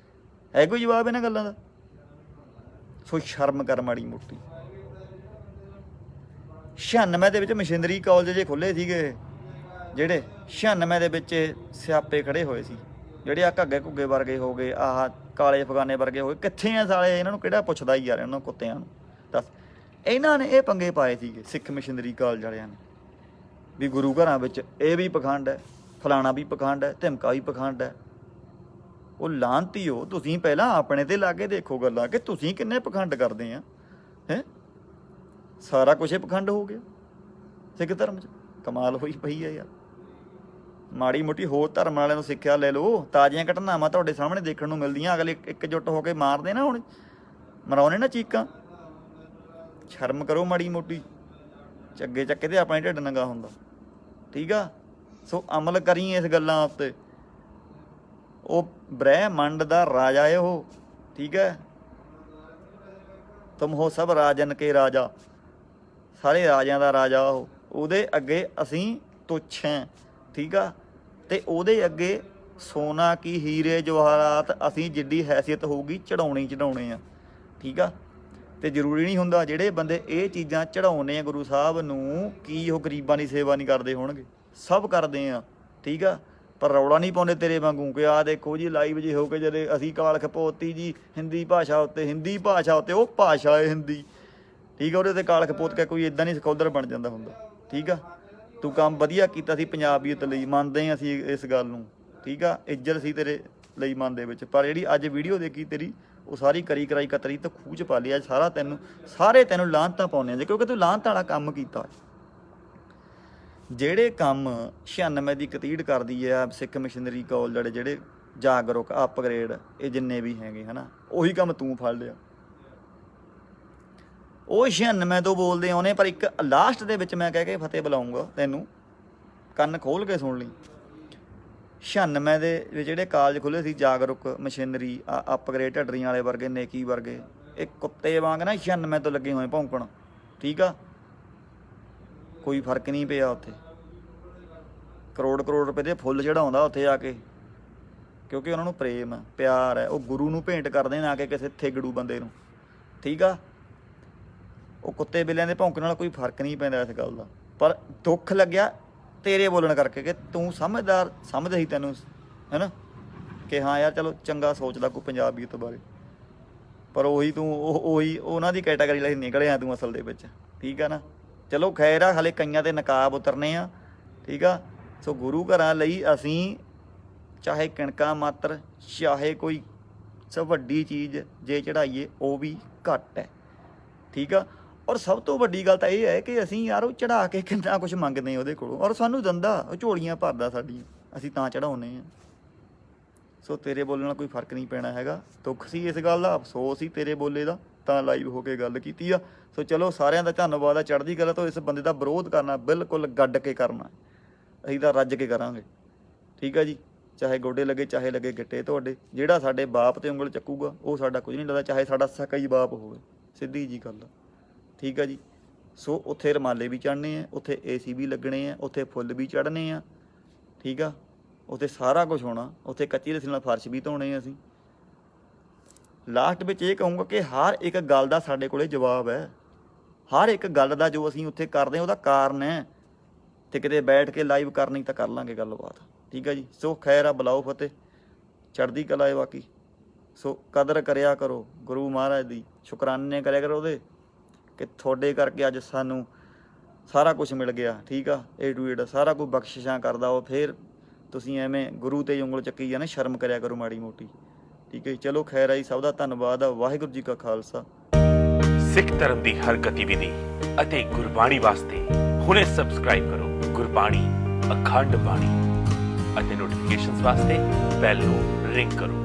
ਹੈ ਕੋਈ ਜਵਾਬ ਇਹਨਾਂ ਗੱਲਾਂ ਦਾ? ਸੋ ਸ਼ਰਮ ਕਰ ਮਾੜੀ ਮੋਟੀ। 96 ਦੇ ਵਿੱਚ ਮਸ਼ੀਨਰੀ ਕਾਲਜ ਜੇ ਖੁੱਲ੍ਹੇ ਸੀਗੇ, ਜਿਹੜੇ 96 ਦੇ ਵਿੱਚ ਸਿਆਪੇ ਖੜੇ ਹੋਏ ਸੀ, ਜਿਹੜੇ ਆ ਘੱਗੇ ਘੁੱਗੇ ਵਰਗੇ ਹੋ ਗਏ, ਆਹ ਕਾਲੇ ਅਫਗਾਨੇ ਵਰਗੇ ਹੋ ਗਏ, ਕਿੱਥੇ ਆ ਸਾਲੇ? ਇਹਨਾਂ ਨੂੰ ਕਿਹੜਾ ਪੁੱਛਦਾ ਹੀ ਯਾਰ ਇਹਨਾਂ ਕੁੱਤਿਆਂ ਨੂੰ? ਦੱਸ, ਇਹਨਾਂ ਨੇ ਇਹ ਪੰਗੇ ਪਾਏ ਸੀਗੇ ਸਿੱਖ ਮਿਸ਼ਨਰੀ ਕਾਲਜ ਵਾਲਿਆਂ ਨੇ ਵੀ ਗੁਰੂ ਘਰਾਂ ਵਿੱਚ ਇਹ ਵੀ ਪਖੰਡ ਹੈ, ਫਲਾਣਾ ਵੀ ਪਖੰਡ ਹੈ, ਧਮਕਾ ਵੀ ਪਖੰਡ ਹੈ। ਉਹ ਲਾਂਤੀਓ, ਤੁਸੀਂ ਪਹਿਲਾਂ ਆਪਣੇ ਤੇ ਲਾ ਕੇ ਦੇਖੋ ਗੱਲਾਂ ਕਿ ਤੁਸੀਂ ਕਿੰਨੇ ਪਖੰਡ ਕਰਦੇ ਆ ਹੈ। ਸਾਰਾ ਕੁਛ ਹੀ ਪਖੰਡ ਹੋ ਗਿਆ ਸਿੱਖ ਧਰਮ 'ਚ। ਕਮਾਲ ਹੋਈ ਪਈ ਹੈ ਯਾਰ। ਮਾੜੀ ਮੋਟੀ ਹੋਰ ਧਰਮ ਵਾਲਿਆਂ ਤੋਂ ਸਿੱਖਿਆ ਲੈ ਲਓ। ਤਾਜ਼ੀਆਂ ਘਟਨਾਵਾਂ ਤੁਹਾਡੇ ਸਾਹਮਣੇ ਦੇਖਣ ਨੂੰ ਮਿਲਦੀਆਂ। ਅਗਲੇ ਇਕਜੁੱਟ ਹੋ ਕੇ ਮਾਰਦੇ ਨਾ, ਹੁਣ ਮਰਾਉਣੇ ਨਾ ਚੀਕਾਂ। ਸ਼ਰਮ ਕਰੋ ਮਾੜੀ ਮੋਟੀ। ਚੱਗੇ ਚੱਕੇ ਤੇ ਆਪਣੇ ਢਿੱਡ ਨੰਗਾ ਹੁੰਦਾ, ਠੀਕ ਆ। ਸੋ ਅਮਲ ਕਰੀ ਇਸ ਗੱਲਾਂ ਉੱਤੇ। ਉਹ ਬ੍ਰਹਿਮੰਡ ਦਾ ਰਾਜਾ ਹੈ ਉਹ, ਠੀਕ ਹੈ। ਤੁਮ ਹੋ ਸਭ ਰਾਜਨ ਕੇ ਰਾਜਾ, ਸਾਰੇ ਰਾਜਿਆਂ ਦਾ ਰਾਜਾ ਉਹ। ਉਹਦੇ ਅੱਗੇ ਅਸੀਂ ਤੁੱਛ ਹੈ, ਠੀਕ ਆ। ਤੇ ਉਹਦੇ ਅੱਗੇ ਸੋਨਾ ਕੀ ਹੀਰੇ ਜਵਾਹਰਾਤ ਅਸੀਂ ਜਿੱਡੀ ਹੈਸੀਅਤ ਹੋਊਗੀ ਚੜਾਉਣੇ ਆ, ਠੀਕ ਆ। ਤੇ ਜ਼ਰੂਰੀ ਨਹੀਂ ਹੁੰਦਾ ਜਿਹੜੇ ਬੰਦੇ ਇਹ ਚੀਜ਼ਾਂ ਚੜਾਉਣੇ ਆ ਗੁਰੂ ਸਾਹਿਬ ਨੂੰ, ਕੀ ਉਹ ਗਰੀਬਾਂ ਦੀ ਸੇਵਾ ਨਹੀਂ ਕਰਦੇ ਹੋਣਗੇ? ਸਭ ਕਰਦੇ ਆ, ਠੀਕ ਆ। ਪਰ ਰੌਲਾ ਨਹੀਂ ਪਾਉਂਦੇ ਤੇਰੇ ਵਾਂਗੂ ਕਿ ਆਹ ਦੇਖੋ ਜੀ ਲਾਈਵ ਜੇ ਹੋ ਕੇ ਜਦੇ ਅਸੀਂ ਕਾਲ ਖਪੋਤੀ ਜੀ ਹਿੰਦੀ ਭਾਸ਼ਾ ਉੱਤੇ ਉਹ ਭਾਸ਼ਾ ਹੈ ਹਿੰਦੀ, ਠੀਕ ਆ। ਉਹਦੇ ਤੇ ਕਾਲ ਖਪੋਤ ਕੇ ਕੋਈ ਇੱਦਾਂ ਨਹੀਂ ਸਕੋਲਰ ਬਣ ਜਾਂਦਾ ਹੁੰਦਾ, ਠੀਕ ਆ। ਤੂੰ ਕੰਮ ਵਧੀਆ ਕੀਤਾ ਸੀ ਪੰਜਾਬੀਅਤ ਲਈ, ਮੰਨਦੇ ਹਾਂ ਅਸੀਂ ਇਸ ਗੱਲ ਨੂੰ, ਠੀਕ ਆ। ਇੱਜ਼ਤ ਸੀ ਤੇਰੇ ਲਈ ਮਨ ਦੇ ਵਿੱਚ। ਪਰ ਜਿਹੜੀ ਅੱਜ ਵੀਡੀਓ ਦੇਖੀ ਤੇਰੀ, ਉਹ ਸਾਰੀ ਕਰੀ ਕਰਾਈ ਕਤਰੀ ਤਾਂ ਖੂਹ 'ਚ ਪਾ ਲਈ। ਅੱਜ ਸਾਰੇ ਤੈਨੂੰ ਲਾਹਨਤਾਂ ਪਾਉਂਦੇ ਆ ਕਿਉਂਕਿ ਤੂੰ ਲਾਹਨਤ ਵਾਲਾ ਕੰਮ ਕੀਤਾ। ਜਿਹੜੇ ਕੰਮ 96 ਦੀ ਕਤੀੜ ਕਰਦੀ ਹੈ ਸਿੱਖ ਮਿਸ਼ਨਰੀ ਕਾਲਜ ਜਿਹੜੇ ਜਾਗਰੂਕ ਅਪਗ੍ਰੇਡ, ਇਹ ਜਿੰਨੇ ਵੀ ਹੈਗੇ ਹੈ ਨਾ, ਉਹੀ ਕੰਮ ਤੂੰ ਫੜ ਲਿਆ। ਉਹ 96 ਤੋਂ ਬੋਲਦੇ ਆਉਣੇ, ਪਰ ਇੱਕ ਲਾਸਟ ਦੇ ਵਿੱਚ ਮੈਂ ਕਹਿ ਕੇ ਫਤਿਹ ਬੁਲਾਊਂਗਾ ਤੈਨੂੰ, ਕੰਨ ਖੋਲ ਕੇ ਸੁਣ ਲਈ। 96 ਦੇ ਵਿੱਚ ਜਿਹੜੇ ਕਾਲਜ ਖੁੱਲ੍ਹੇ ਸੀ ਜਾਗਰੂਕ ਮਿਸ਼ਨਰੀ ਅਪਗ੍ਰੇਡ, ਢੱਡਰੀਆਂ ਵਾਲੇ ਵਰਗੇ, ਨੇਕੀ ਵਰਗੇ, ਇਹ ਕੁੱਤੇ ਵਾਂਗ ਨਾ 96 ਤੋਂ ਲੱਗੇ ਹੋਏ ਭੌਂਕਣ, ਠੀਕ ਆ। ਕੋਈ ਫਰਕ ਨਹੀਂ ਪਿਆ ਉੱਥੇ। ਕਰੋੜ ਰੁਪਏ ਦੇ ਫੁੱਲ ਚੜਾਉਂਦਾ ਉੱਥੇ ਆ ਕੇ, ਕਿਉਂਕਿ ਉਹਨਾਂ ਨੂੰ ਪ੍ਰੇਮ ਹੈ, ਪਿਆਰ ਹੈ। ਉਹ ਗੁਰੂ ਨੂੰ ਭੇਂਟ ਕਰਦੇ ਨਾ ਕਿ ਕਿਸੇ ਥਿਗੜੂ ਬੰਦੇ ਨੂੰ, ਠੀਕ ਆ। ਉਹ ਕੁੱਤੇ ਬਿੱਲਿਆਂ ਦੇ ਭੌਂਕਣ ਨਾਲ ਕੋਈ ਫਰਕ ਨਹੀਂ ਪੈਂਦਾ ਇਸ ਗੱਲ ਦਾ। ਪਰ ਦੁੱਖ ਲੱਗਿਆ ਤੇਰੇ ਬੋਲਣ ਕਰਕੇ ਕਿ ਤੂੰ ਸਮਝਦਾ ਸੀ ਤੈਨੂੰ, ਹੈ ਨਾ, ਕਿ ਹਾਂ ਯਾਰ ਚਲੋ ਚੰਗਾ ਸੋਚਦਾ ਕੋਈ ਪੰਜਾਬੀਅਤ ਬਾਰੇ। ਪਰ ਉਹੀ ਤੂੰ ਉਹੀ ਉਹਨਾਂ ਦੀ ਕੈਟਾਗਰੀ ਲਈ ਨਿਕਲਿਆ ਤੂੰ ਅਸਲ ਦੇ ਵਿੱਚ, ਠੀਕ ਆ ਨਾ। ਚਲੋ ਖੈਰ ਆ, ਹਾਲੇ ਕਈਆਂ ਦੇ ਨਕਾਬ ਉਤਰਨੇ ਆ, ਠੀਕ ਆ। ਸੋ ਗੁਰੂ ਘਰਾਂ ਲਈ ਅਸੀਂ ਚਾਹੇ ਕਿਣਕਾ ਮਾਤਰ, ਚਾਹੇ ਕੋਈ ਸਭ ਵੱਡੀ ਚੀਜ਼ ਜੇ ਚੜਾਈਏ ਉਹ ਵੀ ਘੱਟ ਹੈ, ਠੀਕ ਆ। ਔਰ ਸਭ ਤੋਂ ਵੱਡੀ ਗੱਲ ਤਾਂ ਇਹ ਹੈ ਕਿ ਅਸੀਂ ਯਾਰ ਉਹ ਚੜਾ ਕੇ ਕਿੰਨਾ ਕੁਛ ਮੰਗਦੇ ਉਹਦੇ ਕੋਲੋਂ, ਔਰ ਸਾਨੂੰ ਦਿੰਦਾ, ਉਹ ਝੋਲੀਆਂ ਭਰਦਾ ਸਾਡੀਆਂ, ਅਸੀਂ ਤਾਂ ਚੜਾਉਂਦੇ ਹਾਂ। ਸੋ ਤੇਰੇ ਬੋਲਣ ਨਾਲ ਕੋਈ ਫਰਕ ਨਹੀਂ ਪੈਣਾ ਹੈਗਾ। ਦੁੱਖ ਸੀ ਇਸ ਗੱਲ ਦਾ, ਅਫਸੋਸ ਸੀ ਤੇਰੇ ਬੋਲੇ ਦਾ, ਤਾਂ ਲਾਈਵ ਹੋ ਕੇ ਗੱਲ ਕੀਤੀ ਆ। ਸੋ ਚਲੋ ਸਾਰਿਆਂ ਦਾ ਧੰਨਵਾਦ ਆ। ਚੜ੍ਹਦੀ ਕਲਾ ਤੋਂ। ਇਸ ਬੰਦੇ ਦਾ ਵਿਰੋਧ ਕਰਨਾ ਬਿਲਕੁਲ ਗੱਡ ਕੇ ਕਰਨਾ, ਅਸੀਂ ਤਾਂ ਰੱਜ ਕੇ ਕਰਾਂਗੇ, ਠੀਕ ਆ ਜੀ। ਚਾਹੇ ਗੋਡੇ ਲੱਗੇ, ਚਾਹੇ ਲੱਗੇ ਗਿੱਟੇ ਤੁਹਾਡੇ। ਜਿਹੜਾ ਸਾਡੇ ਬਾਪ ਤੇ ਉਂਗਲ ਚੱਕੂਗਾ ਉਹ ਸਾਡਾ ਕੁਝ ਨਹੀਂ ਲੱਗਦਾ, ਚਾਹੇ ਸਾਡਾ ਸਕਾ ਹੀ ਬਾਪ ਹੋਵੇ, ਸਿੱਧੀ ਜੀ ਗੱਲ ਆ, ਠੀਕ ਆ ਜੀ। ਸੋ ਉੱਥੇ ਰੁਮਾਲੇ ਵੀ ਚੜ੍ਹਨੇ ਆ, ਉੱਥੇ AC ਵੀ ਲੱਗਣੇ ਆ, ਉੱਥੇ ਫੁੱਲ ਵੀ ਚੜ੍ਹਨੇ ਆ, ਠੀਕ ਆ। ਉੱਥੇ ਸਾਰਾ ਕੁਝ ਹੋਣਾ। ਉੱਥੇ ਕੱਚੀ ਲੱਸੀ ਨਾਲ ਫਰਸ਼ ਵੀ ਧੋਣੇ ਅਸੀਂ। ਲਾਸਟ ਵਿੱਚ ਇਹ ਕਹੂੰਗਾ ਕਿ ਹਰ ਇੱਕ ਗੱਲ ਦਾ ਸਾਡੇ ਕੋਲੇ ਜਵਾਬ ਹੈ। ਹਰ ਇੱਕ ਗੱਲ ਦਾ ਜੋ ਅਸੀਂ ਉੱਥੇ ਕਰਦੇ ਹਾਂ ਉਹਦਾ ਕਾਰਨ ਹੈ। ਤੇ ਕਿਤੇ ਬੈਠ ਕੇ ਲਾਈਵ ਕਰਨੀ ਤਾਂ ਕਰ ਲਾਂਗੇ ਗੱਲਬਾਤ, ਠੀਕ ਆ ਜੀ। ਸੋ ਖੈਰ ਆ, ਬੁਲਾਓ ਫਤਿਹ, ਚੜ੍ਹਦੀ ਕਲਾ ਹੈ ਬਾਕੀ। ਸੋ ਕਦਰ ਕਰਿਆ ਕਰੋ ਗੁਰੂ ਮਹਾਰਾਜ ਦੀ, ਸ਼ੁਕਰਾਨੇ ਕਰਿਆ ਕਰੋ ਉਹਦੇ ਕਿ ਤੁਹਾਡੇ ਕਰਕੇ ਅੱਜ ਸਾਨੂੰ ਸਾਰਾ ਕੁਝ ਮਿਲ ਗਿਆ, ਠੀਕ ਆ। A to Z ਸਾਰਾ ਕੁਝ ਬਖਸ਼ਿਸ਼ਾਂ ਕਰਦਾ ਉਹ। ਫਿਰ ਤੁਸੀਂ ਐਵੇਂ ਗੁਰੂ ਤੇ ਉਂਗਲ ਚੱਕੀ ਜਾਂਦੇ, ਸ਼ਰਮ ਕਰਿਆ ਕਰੋ ਮਾੜੀ ਮੋਟੀ, ਠੀਕ ਹੈ। ਚਲੋ ਖੈਰ ਆ ਜੀ, ਸਭ ਦਾ ਧੰਨਵਾਦ ਆ। ਵਾਹਿਗੁਰੂ ਜੀ ਕਾ ਖਾਲਸਾ। ਸਿੱਖ ਧਰਮ ਦੀ ਹਰ ਗਤੀਵਿਧੀ ਅਤੇ ਗੁਰਬਾਣੀ ਵਾਸਤੇ ਹੁਣੇ ਸਬਸਕ੍ਰਾਈਬ ਕਰੋ ਗੁਰਬਾਣੀ ਅਖੰਡ ਬਾਣੀ ਅਤੇ ਨੋਟੀਫਿਕੇਸ਼ਨਸ ਵਾਸਤੇ ਬੈਲ ਨੂੰ ਰਿੰਗ ਕਰੋ।